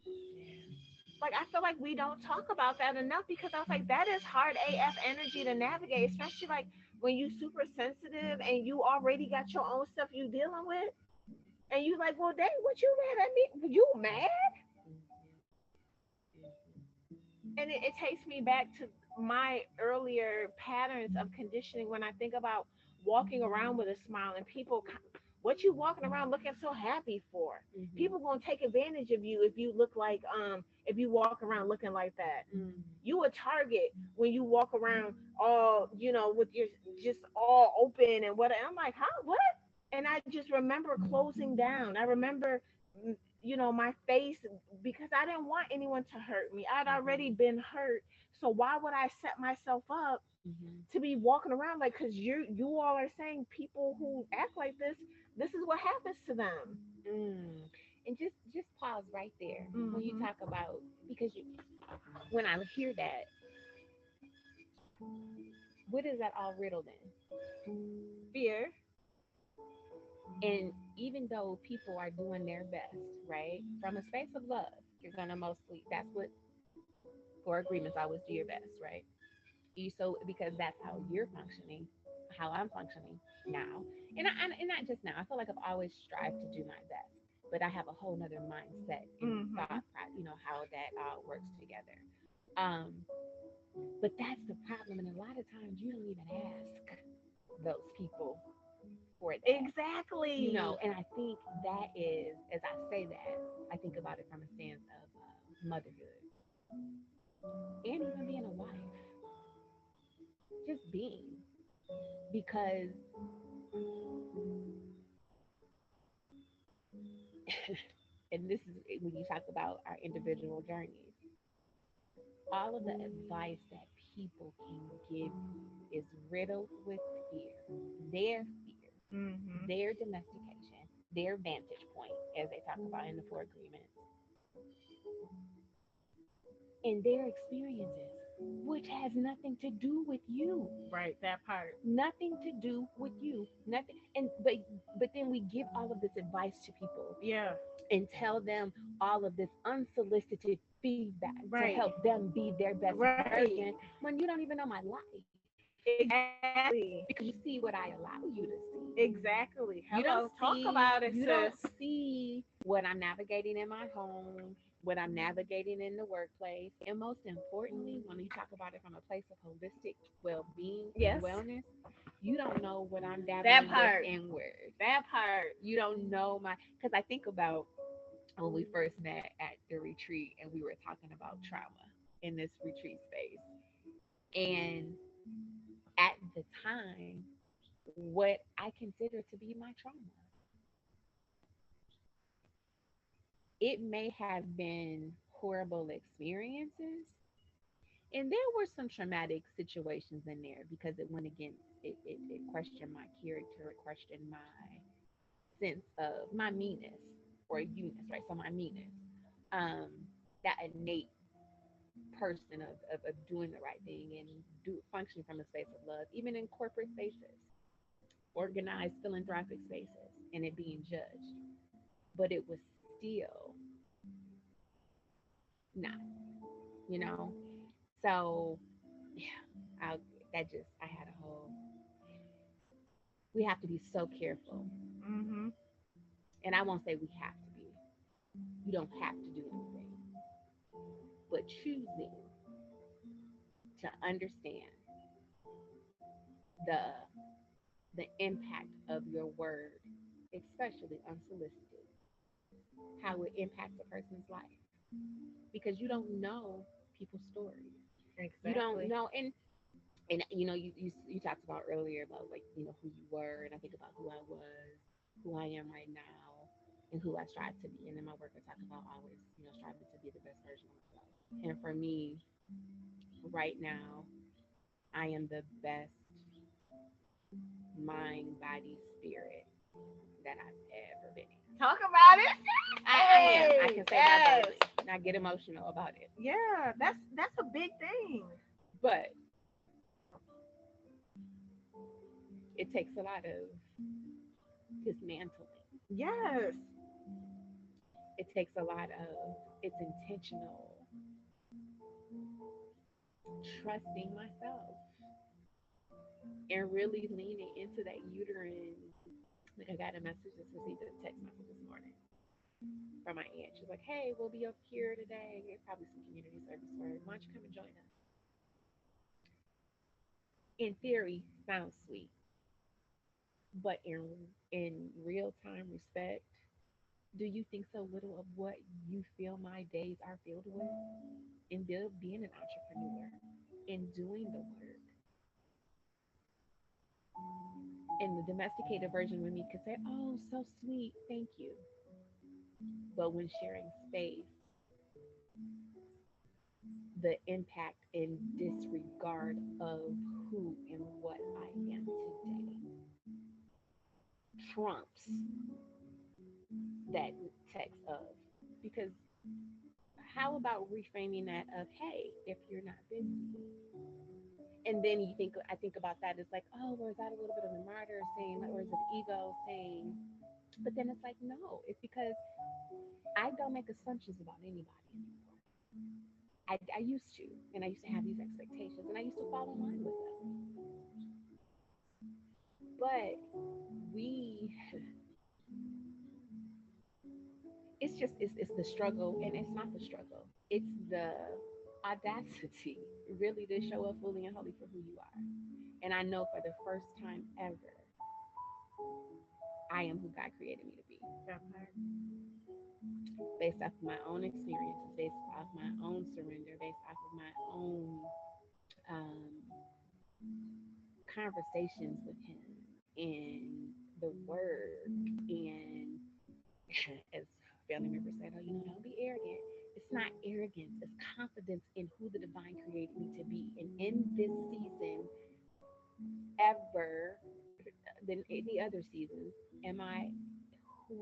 Speaker 2: Yeah.
Speaker 1: like I feel like we don't talk about that enough because I was like, that is hard AF energy to navigate, especially like when you super sensitive and you already got your own stuff you dealing with. And you like, well, dang, what you mad at me? You mad? And it takes me back to my earlier patterns of conditioning when I think about walking around with a smile, and people, what you walking around looking so happy for?
Speaker 2: Mm-hmm.
Speaker 1: People gonna take advantage of you if you look like if you walk around looking like that.
Speaker 2: Mm.
Speaker 1: You a target when you walk around all, with your just all open and what. I'm like, huh, what? And I just remember closing down. I remember, mm, my face, because I didn't want anyone to hurt me. I'd already
Speaker 2: Mm-hmm.
Speaker 1: been hurt, so why would I set myself up
Speaker 2: Mm-hmm.
Speaker 1: to be walking around like? Because you all are saying people who act like this is what happens to them.
Speaker 2: Mm. And just pause right there when you
Speaker 1: Hmm.
Speaker 2: talk about, because when I hear that, what is that all riddled in?
Speaker 1: Fear.
Speaker 2: And even though people are doing their best, right, from a space of love, you're gonna mostly, that's what, for agreements, always do your best, right? You, so because that's how you're functioning, how I'm functioning now, and not just now. I feel like I've always strived to do my best, but I have a whole nother mindset and
Speaker 1: Hmm.
Speaker 2: thought, how that all works together. Um, but that's the problem, and a lot of times you don't even ask those people for that.
Speaker 1: Exactly.
Speaker 2: And I think that is, as I say that, I think about it from a stance of motherhood and even being a wife, just being, because and this is when you talk about our individual journeys, all of the advice that people can give you is riddled with fear, their fear,
Speaker 1: Hmm.
Speaker 2: their domestication, their vantage point, as they talk about in the Four Agreements, and their experiences, which has nothing to do with you.
Speaker 1: Right, that part.
Speaker 2: Nothing to do with you. Nothing. And but then we give all of this advice to people
Speaker 1: Yeah.
Speaker 2: and tell them all of this unsolicited feedback to help
Speaker 1: Right.
Speaker 2: them be their best
Speaker 1: Right.
Speaker 2: version when you don't even know my life,
Speaker 1: Exactly.
Speaker 2: because you see what I allow you to see.
Speaker 1: Exactly.
Speaker 2: You don't
Speaker 1: Hello. Talk
Speaker 2: see
Speaker 1: about it,
Speaker 2: you don't
Speaker 1: sis.
Speaker 2: see what I'm navigating in my home, what I'm navigating in the workplace, and most importantly, when you talk about it from a place of holistic well-being and
Speaker 1: Yes.
Speaker 2: wellness, you don't know what I'm
Speaker 1: That
Speaker 2: dabbling with
Speaker 1: part.
Speaker 2: inward.
Speaker 1: That part.
Speaker 2: You don't know my, because I think about when we first met at the retreat and we were talking about trauma in this retreat space. And at the time, what I consider to be my trauma, it may have been horrible experiences. And there were some traumatic situations in there because it went against, it questioned my character, it questioned my sense of my meanness or you-ness, right? So my meanness, um, that innate person of doing the right thing and functioning from a space of love, even in corporate spaces, organized philanthropic spaces, and it being judged. But it was still not, you know? So, yeah, I, I had a whole, we have to be so careful.
Speaker 1: Hmm.
Speaker 2: And I won't say we have to be, you don't have to do anything, but choosing to understand the impact of your word, especially unsolicited, how it impacts a person's life, because you don't know people's stories. You don't
Speaker 1: Exactly.
Speaker 2: know, and you talked about earlier about, like, who you were, and I think about who I was, who I am right now, and who I strive to be. And in my work, I talk about always striving to be the best version of myself. And for me, right now, I am the best mind, body, spirit that I've ever been in.
Speaker 1: Talk about it.
Speaker 2: I am. I
Speaker 1: Hey,
Speaker 2: can say that
Speaker 1: yes.
Speaker 2: boldly. And I get emotional about it.
Speaker 1: Yeah, that's a big thing.
Speaker 2: But it takes a lot of dismantling.
Speaker 1: Yes.
Speaker 2: It takes a lot of, it's intentional trusting myself and really leaning into that uterine. Like, I got a message, just received a text message this morning from my aunt. She's like, hey, we'll be up here today. It's probably some community service work. Why don't you come and join us? In theory, sounds sweet. But in real time respect, do you think so little of what you feel my days are filled with? In being an entrepreneur, in doing the work, and the domesticated version of me could say, "Oh, so sweet, thank you." But when sharing space, the impact and disregard of who and what I am today trumps that text of, because how about reframing that of, hey, if you're not busy, and then I think about that as like, oh, well, is that a little bit of the martyr saying, or is it ego saying? But then it's like, no, it's because I don't make assumptions about anybody anymore. I used to, and I used to have these expectations, and I used to fall in line with them. But we, it's the struggle, and it's not the struggle. It's the audacity, really, to show up fully and wholly for who you are. And I know for the first time ever, I am who God created me to be,
Speaker 1: That part.
Speaker 2: based off of my own experiences, based off my own surrender, based off of my own um, conversations with Him and the work. And as family members said, oh, don't be arrogant. It's not arrogance, it's confidence in who the divine created me to be. And in this season, ever than any other seasons, am I who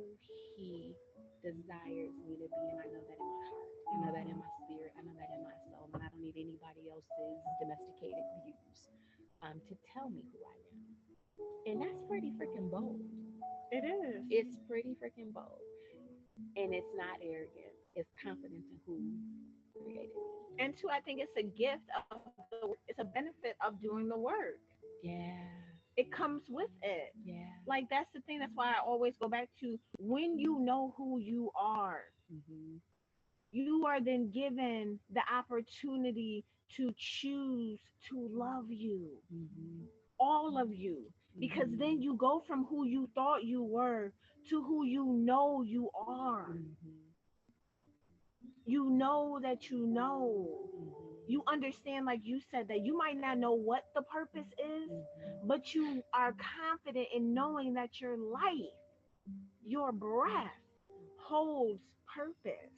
Speaker 2: He desires me to be? And I know that in my heart, I know that in my spirit, I know that in my soul, and I don't need anybody else's domesticated views to tell me who I am. And that's pretty freaking bold.
Speaker 1: It is.
Speaker 2: It's pretty freaking bold. And it's not arrogance, it's confidence in who created me.
Speaker 1: And two, I think it's a gift of the work. It's a benefit of doing the work.
Speaker 2: Yeah,
Speaker 1: It comes with it.
Speaker 2: yeah.
Speaker 1: Like that's the thing. That's why I always go back to when you know who you are,
Speaker 2: Mm-hmm.
Speaker 1: you are then given the opportunity to choose to love you,
Speaker 2: Mm-hmm.
Speaker 1: all of you, because then
Speaker 2: Mm-hmm.
Speaker 1: you go from who you thought you were to who you know you are.
Speaker 2: Mm-hmm.
Speaker 1: You know that you know.
Speaker 2: Mm-hmm.
Speaker 1: You understand, like you said, that you might not know what the purpose is,
Speaker 2: Mm-hmm.
Speaker 1: but you are confident in knowing that your life, your breath holds purpose.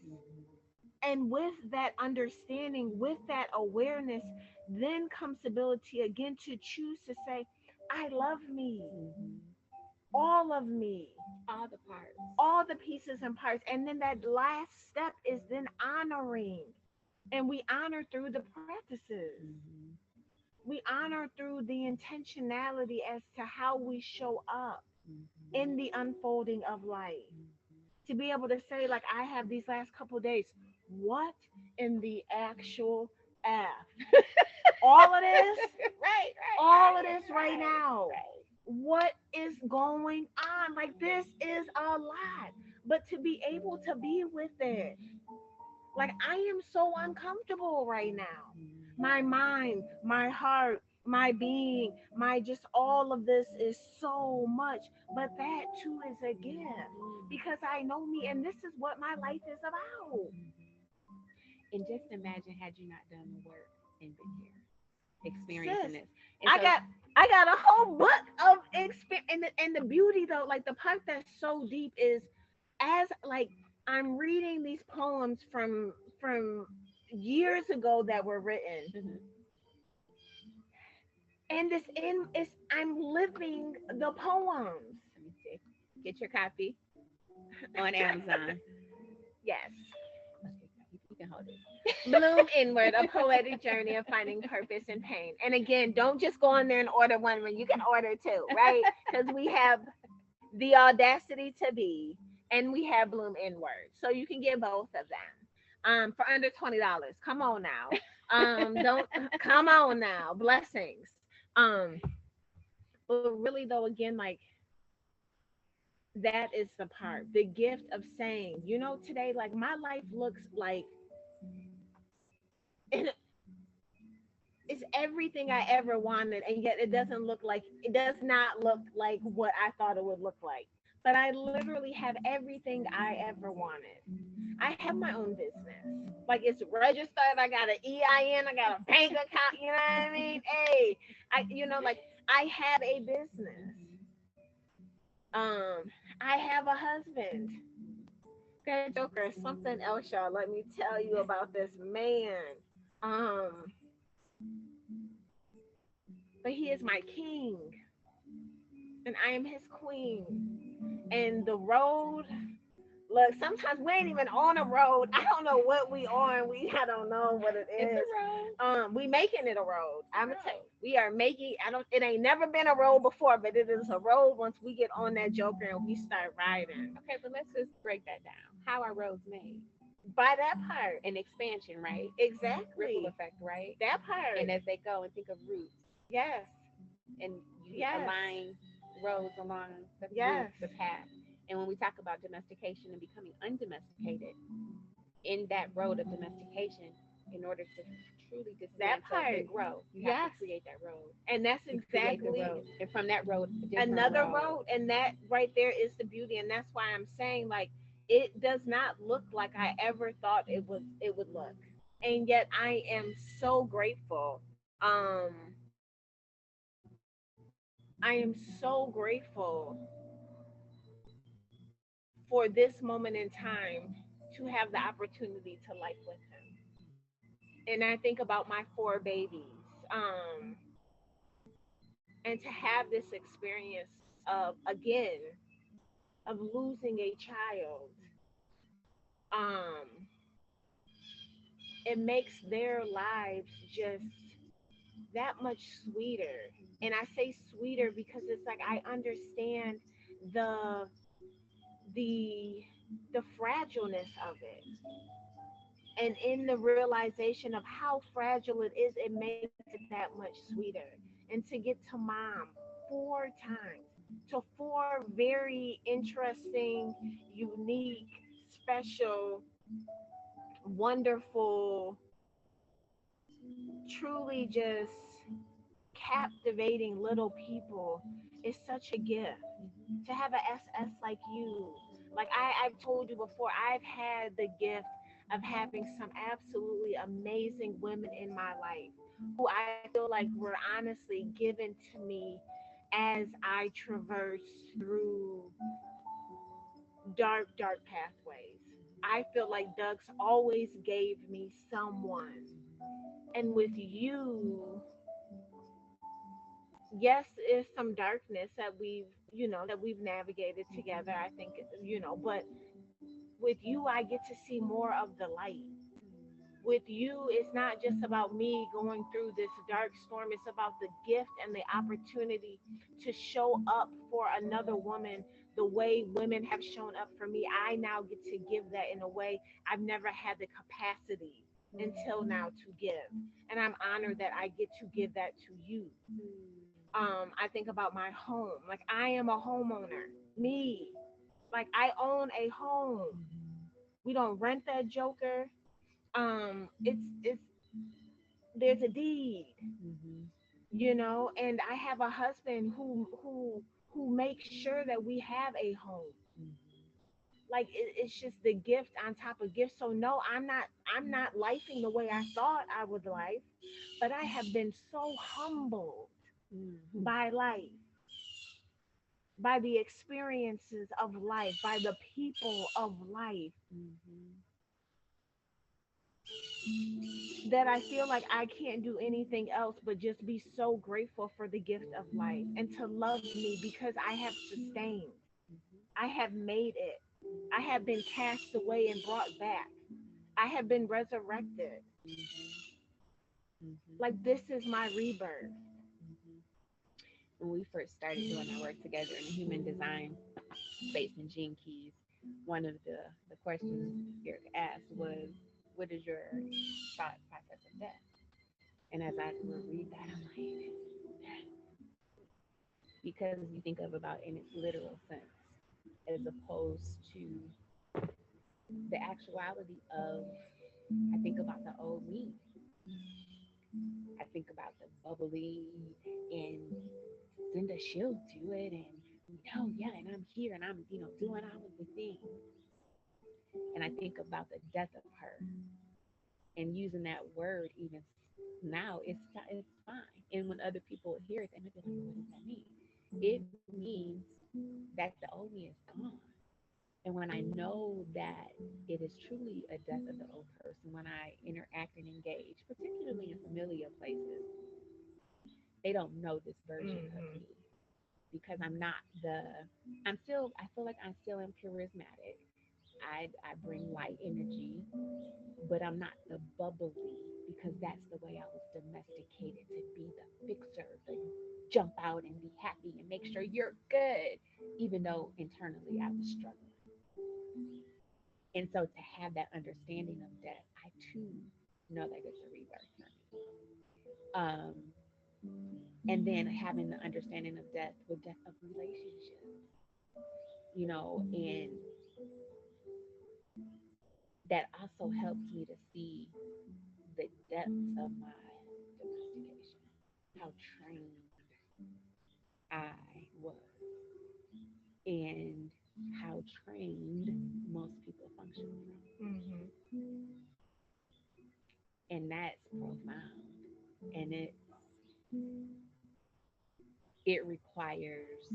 Speaker 1: And with that understanding, with that awareness, then comes the ability again to choose to say, I love me,
Speaker 2: Mm-hmm.
Speaker 1: all of me,
Speaker 2: All the parts.
Speaker 1: all the pieces and parts. And then that last step is then honoring. And we honor through the practices.
Speaker 2: Mm-hmm.
Speaker 1: We honor through the intentionality as to how we show up
Speaker 2: Mm-hmm.
Speaker 1: in the unfolding of life. To be able to say, like I have these last couple of days, what in the actual F? All of this,
Speaker 2: Right, right,
Speaker 1: all of
Speaker 2: right,
Speaker 1: this right
Speaker 2: right,
Speaker 1: now.
Speaker 2: right.
Speaker 1: What is going on? Like this is a lot. But to be able to be with it, like I am so uncomfortable right now. My mind, my heart, my being, my just all of this is so much. But that too is a gift because I know me and this is what my life is about.
Speaker 2: And just imagine had you not done the work and been here experiencing
Speaker 1: Sis,
Speaker 2: this. And
Speaker 1: I
Speaker 2: so,
Speaker 1: got I got a whole book of experience, and the beauty though, like the part that's so deep is as like I'm reading these poems from years ago that were written,
Speaker 2: mhm,
Speaker 1: and this in is I'm living the poems.
Speaker 2: let me see. Get your copy on Amazon.
Speaker 1: Yes.
Speaker 2: Okay, you can hold it.
Speaker 1: Bloom Inward, a poetic journey of finding purpose in pain. And again, don't just go in there and order one when you can order two, right? Because we have the audacity to be, and we have Bloom Inward. So you can get both of them for under $20. Come on now. Don't come on now. Blessings. Um, but really though, again, like that is the part, the gift of saying, today, like my life looks like it's everything I ever wanted, and yet it does not look like what I thought it would look like. But I literally have everything I ever wanted. I have my own business. Like it's registered. I got an EIN. I got a bank account. You know what I mean? Hey, like I have a business. Um, I have a husband. That Joker is something else, y'all. Let me tell you about this man. Um, but he is my king, and I am his queen. And the road, look, sometimes we ain't even on a road. I don't know what we on. I don't know what it
Speaker 2: It's a
Speaker 1: is.
Speaker 2: road.
Speaker 1: We making it a road.
Speaker 2: A
Speaker 1: I'm gonna tell you,
Speaker 2: road.
Speaker 1: we are making. I don't. It ain't never been a road before, but it is a road once we get on that Joker and we start riding.
Speaker 2: Okay, but let's just break that down. How are roads made?
Speaker 1: By that part,
Speaker 2: An expansion, right? Ripple
Speaker 1: exactly.
Speaker 2: effect, right?
Speaker 1: That part.
Speaker 2: And as they go and think of roots,
Speaker 1: Yes.
Speaker 2: and you
Speaker 1: Yes.
Speaker 2: align roads along the
Speaker 1: Yes.
Speaker 2: route, the path. And when we talk about domestication and becoming undomesticated, in that road of domestication, in order to truly
Speaker 1: That
Speaker 2: dismantle
Speaker 1: part.
Speaker 2: and grow, you have to
Speaker 1: Yes.
Speaker 2: create that road.
Speaker 1: And that's
Speaker 2: You create the
Speaker 1: exactly
Speaker 2: road, and from that road, a different
Speaker 1: another
Speaker 2: road.
Speaker 1: road. And that right there is the beauty. And that's why I'm saying, like, it does not look like I ever thought it would look. And yet I am so grateful. I am so grateful for this moment in time to have the opportunity to life with him. And I think about my four babies. Um, and to have this experience of again of losing a child, um, it makes their lives just that much sweeter. And I say sweeter because it's like I understand the the the fragileness of it. And in the realization of how fragile it is, it makes it that much sweeter. And to get to mom four times, to four very interesting, unique, special, wonderful, truly just captivating little people is such a gift. To have an SS like you, like I've told you before, I've had the gift of having some absolutely amazing women in my life who I feel like were honestly given to me as I traversed through dark, dark pathways. I feel like Doug's always gave me someone. And with you, yes, there's some darkness that we've navigated together. I think, but with you, I get to see more of the light. With you, it's not just about me going through this dark storm. It's about the gift and the opportunity to show up for another woman the way women have shown up for me. I now get to give that in a way I've never had the capacity until now to give. And I'm honored that I get to give that to you. I think about my home. Like I am a homeowner. Me. Like I own a home. We don't rent that joker. It's there's a deed, and I have a husband who makes sure that we have a home. Like it's just the gift on top of gift. So no, I'm not lifing the way I thought I would life, but I have been so humbled by life, by the experiences of life, by the people of life, that I feel like I can't do anything else but just be so grateful for the gift of life and to love me because I have sustained. I have made it. I have been cast away and brought back. I have been resurrected. Like this is my rebirth.
Speaker 2: When we first started doing our work together in the human design space in Gene Keys, one of the questions Eric asked was, what is your thought process of death? And as I would read that, I'm like, because you think of about in its literal sense, as opposed to the actuality of, I think about the old me. I think about the bubbly and Linda, she'll do it, and yeah, and I'm here, and I'm doing all of the things, and I think about the death of her, and using that word even now, it's fine. And when other people hear it, they might be like, "What does that mean?" It means that the old me is gone. And when I know that it is truly a death of the old person, when I interact and engage, particularly in familiar places, they don't know this version of
Speaker 1: Mhm.
Speaker 2: me because I feel like I still am charismatic. I bring light energy, but I'm not the bubbly because that's the way I was domesticated to be the fixer, the jump out and be happy and make sure you're good, even though internally I was struggling. And so to have that understanding of death, I too know that it's a rebirth for me. And then having the understanding of death with death of relationships, and that also helps me to see the depths of my domestication, how trained I was, and how trained most people function from.
Speaker 1: Mhm.
Speaker 2: And that's profound. And it requires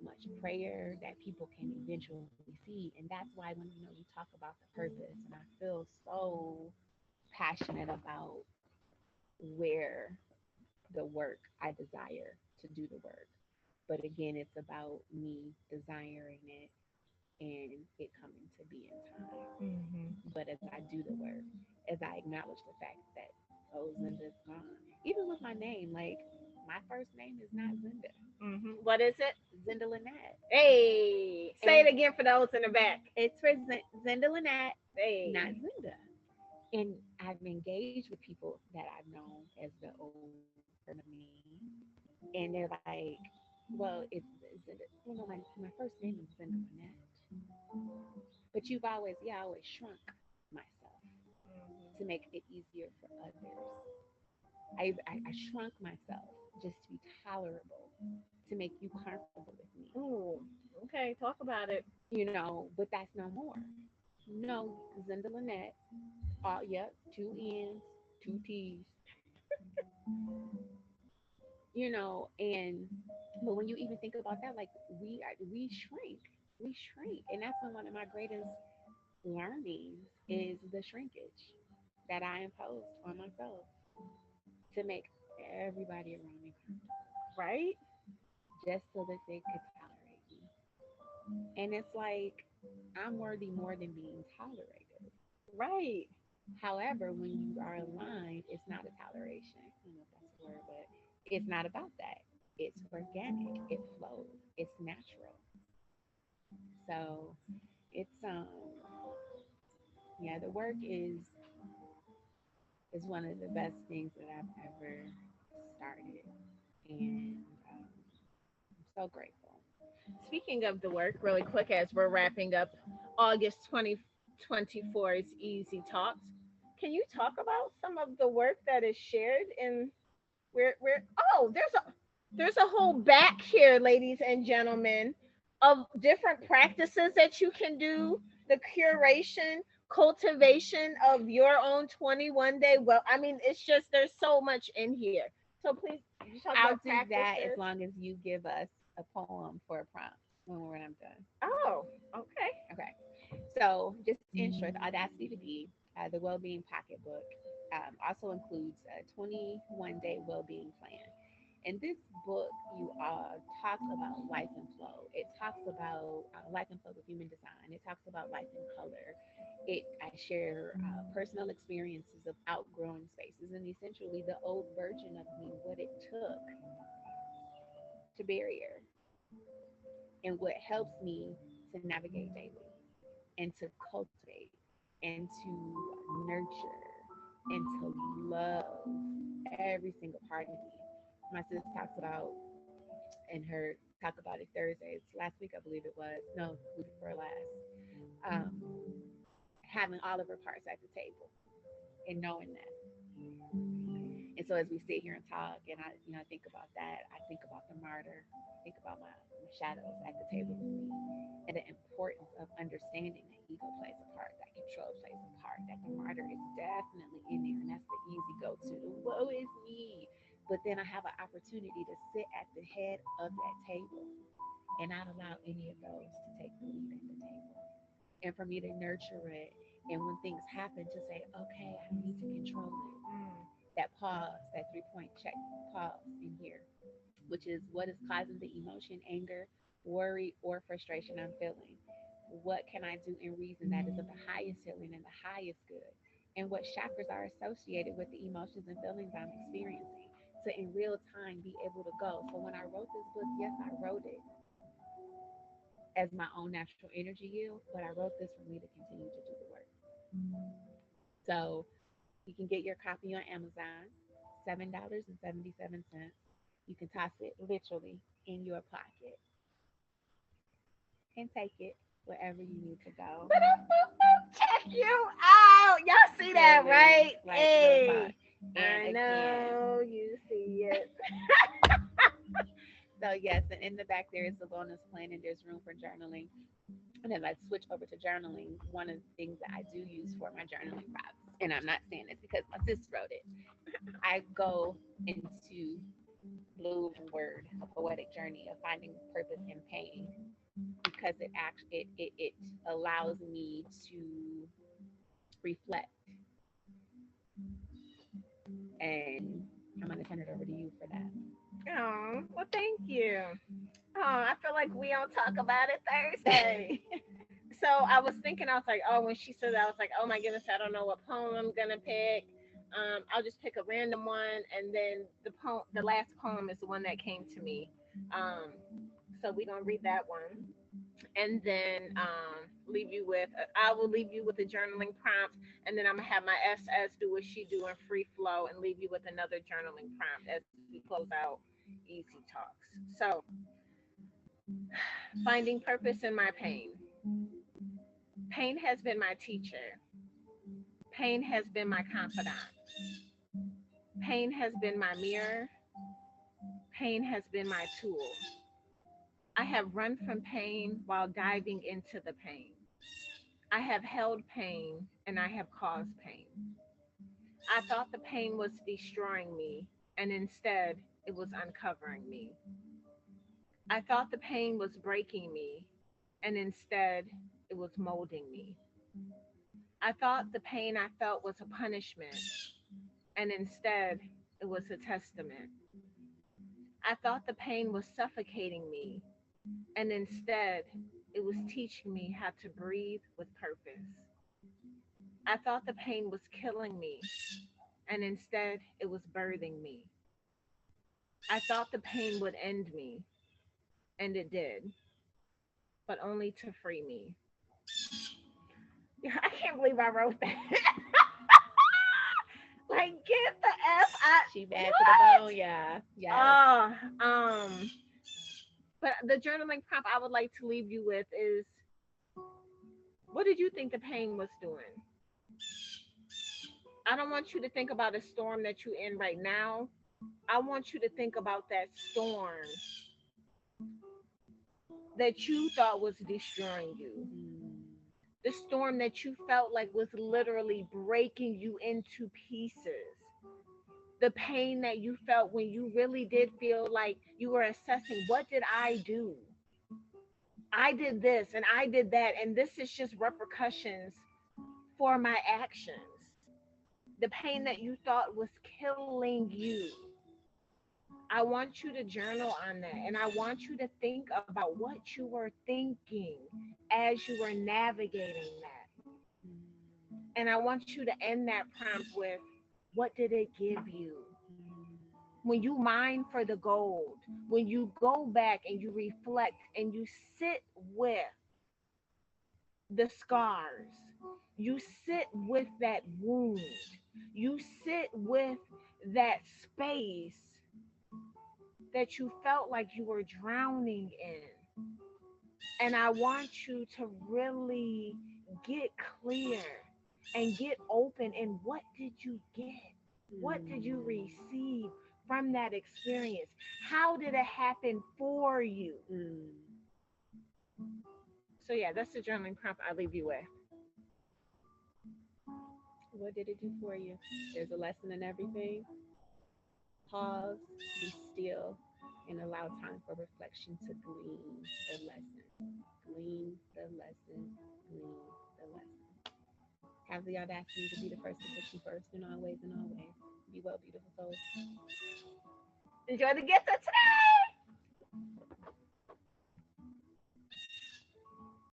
Speaker 2: much prayer that people can eventually see. And that's why when you talk about the purpose, and I feel so passionate about where the work I desire to do the work. But again, it's about me desiring it and it coming to be in time.
Speaker 1: Mhm.
Speaker 2: But as I do the work, as I acknowledge the fact that, oh, Zinda's gone. Even with my name, like my first name is not Zinda.
Speaker 1: Mhm. What is it?
Speaker 2: Zinda Lynette.
Speaker 1: Hey, say
Speaker 2: And
Speaker 1: it again for those in the back.
Speaker 2: it's for Zinda Lynette, not
Speaker 1: Hey.
Speaker 2: Zinda. And I've engaged with people that I've known as the old version of me. And they're like, well, it's Zinda. Well, no, my first name is Zinda Lynette. But I always shrunk myself to make it easier for others. I shrunk myself just to be tolerable, to make you comfortable with me,
Speaker 1: Ooh. Okay, talk about it.
Speaker 2: but that's no more. No, Zinda Lynette, yep, two N's, two T's, and but when you even think about that, like we shrink, and that's been one of my greatest learnings is the shrinkage that I imposed on myself to make everybody around me comfortable,
Speaker 1: Right?
Speaker 2: just so that they could tolerate me. And it's like I'm worthy more than being tolerated.
Speaker 1: Right.
Speaker 2: However, when you are aligned, it's not a toleration. I don't know if that's a word, but it's not about that. It's organic. It flows. It's natural. So yeah, the work is one of the best things that I've ever started, and I'm so grateful.
Speaker 1: Speaking of the work, really quick as we're wrapping up August 2024's Easy Talks, can you talk about some of the work that is shared in where oh, there's a whole back here, ladies and gentlemen, of different practices that you can do, the curation, cultivation of your own 21 day. Well, I mean, it's just there's so much in here. So please, you talk
Speaker 2: I'll
Speaker 1: about
Speaker 2: do that as
Speaker 1: practices.
Speaker 2: long as you give us a poem for a prompt when I'm done.
Speaker 1: Oh, okay.
Speaker 2: Okay. So, just in short, the Audacity to Be, the Wellbeing Pocketbook, also includes a 21-day well-being plan. In this book, you talks about life and flow. It talks about life and flow with human design. It talks about life in color. I share personal experiences of outgrowing spaces and essentially the old version of me, what it took to barrier and what helps me to navigate daily and to cultivate and to nurture and to love every single part of me. My sis talks about in her talk about it Thursdays last week, I believe it was. No, week before last. Um, having all of her parts at the table and knowing that. And so as we sit here and talk, and I think about that, I think about the martyr, I think about my shadows at the table with me, and the importance of understanding that ego plays a part, that control plays a part, that the martyr is definitely in there, and that's the easy go-to. The woe is me. But then I have an opportunity to sit at the head of that table and not allow any of those to take the lead at the table. And for me to nurture it. And when things happen, to say, okay, I don't need to control it.
Speaker 1: Mm.
Speaker 2: That pause, that 3 point check, pause in here, which is what is causing the emotion, anger, worry, or frustration I'm feeling. What can I do in reason that is of the highest healing and the highest good? And what chakras are associated with the emotions and feelings I'm experiencing to in real time be able to go. So when I wrote this book, yes, I wrote it as my own natural energy yield, but I wrote this for me to continue to do the work. So you can get your copy on Amazon, $7.77. You can toss it literally in your pocket and take it wherever you need to go.
Speaker 1: Check you out. Y'all see that,
Speaker 2: Literally,
Speaker 1: right?
Speaker 2: like real talk.
Speaker 1: Hey,
Speaker 2: And
Speaker 1: I
Speaker 2: again,
Speaker 1: know you see it.
Speaker 2: so yes, and in the back there is the bonus plan, and there's room for journaling. And then I switch over to journaling. One of the things that I do use for my journaling props, and I'm not saying this because my sis wrote it. I go into Blue's word, a poetic journey of finding purpose in pain, because it allows me to reflect. And I'm gonna turn it over to you for that.
Speaker 1: Oh, well, thank you. Oh, I feel like we don't talk about it Thursday. So I was thinking, I was like, oh, when she said that, I was like, oh my goodness, I don't know what poem I'm gonna pick. I'll just pick a random one, and then the last poem is the one that came to me. Um, so we're gonna read that one, and then leave you with. I will leave you with a journaling prompt, and then I'm gonna have my SS do what she do in free flow, and leave you with another journaling prompt as we close out Easy Talks. So, finding purpose in my pain. Pain has been my teacher. Pain has been my confidant. Pain has been my mirror. Pain has been my tool. I have run from pain while diving into the pain. I have held pain and I have caused pain. I thought the pain was destroying me, and instead it was uncovering me. I thought the pain was breaking me, and instead it was molding me. I thought the pain I felt was a punishment, and instead it was a testament. I thought the pain was suffocating me, and instead it was teaching me how to breathe with purpose. I thought the pain was killing me, and instead it was birthing me. I thought the pain would end me, and it did, but only to free me. I can't believe I wrote that. Like, get the F out.
Speaker 2: She bad to the
Speaker 1: What?
Speaker 2: bone, yeah. Yes.
Speaker 1: Oh, but the journaling prompt I would like to leave you with is, what did you think the pain was doing? I don't want you to think about a storm that you're in right now. I want you to think about that storm that you thought was destroying you.
Speaker 2: Mm.
Speaker 1: The storm that you felt like was literally breaking you into pieces. The pain that you felt when you really did feel like you were assessing, what did I do? I did this and I did that, and this is just repercussions for my actions. The pain that you thought was killing you. I want you to journal on that, and I want you to think about what you were thinking as you were navigating that.
Speaker 2: Mm.
Speaker 1: And I want you to end that prompt with, what did it give you?
Speaker 2: Mm.
Speaker 1: When you mine for the gold, when you go back and you reflect and you sit with the scars, you sit with that wound, you sit with that space that you felt like you were drowning in. And I want you to really get clear and get open. And what did you get? What did you
Speaker 2: Mm.
Speaker 1: receive from that experience? How did it happen for you?
Speaker 2: Mm.
Speaker 1: So yeah, that's the journaling prompt I leave you with.
Speaker 2: What did it do for you? There's a lesson in everything. Pause, be still, and allow time for reflection to glean the lesson. Glean the lesson. Glean the lesson. Have the audacity to be the first to put you first in all ways and always. Be well, beautiful souls.
Speaker 1: Enjoy the gift of today.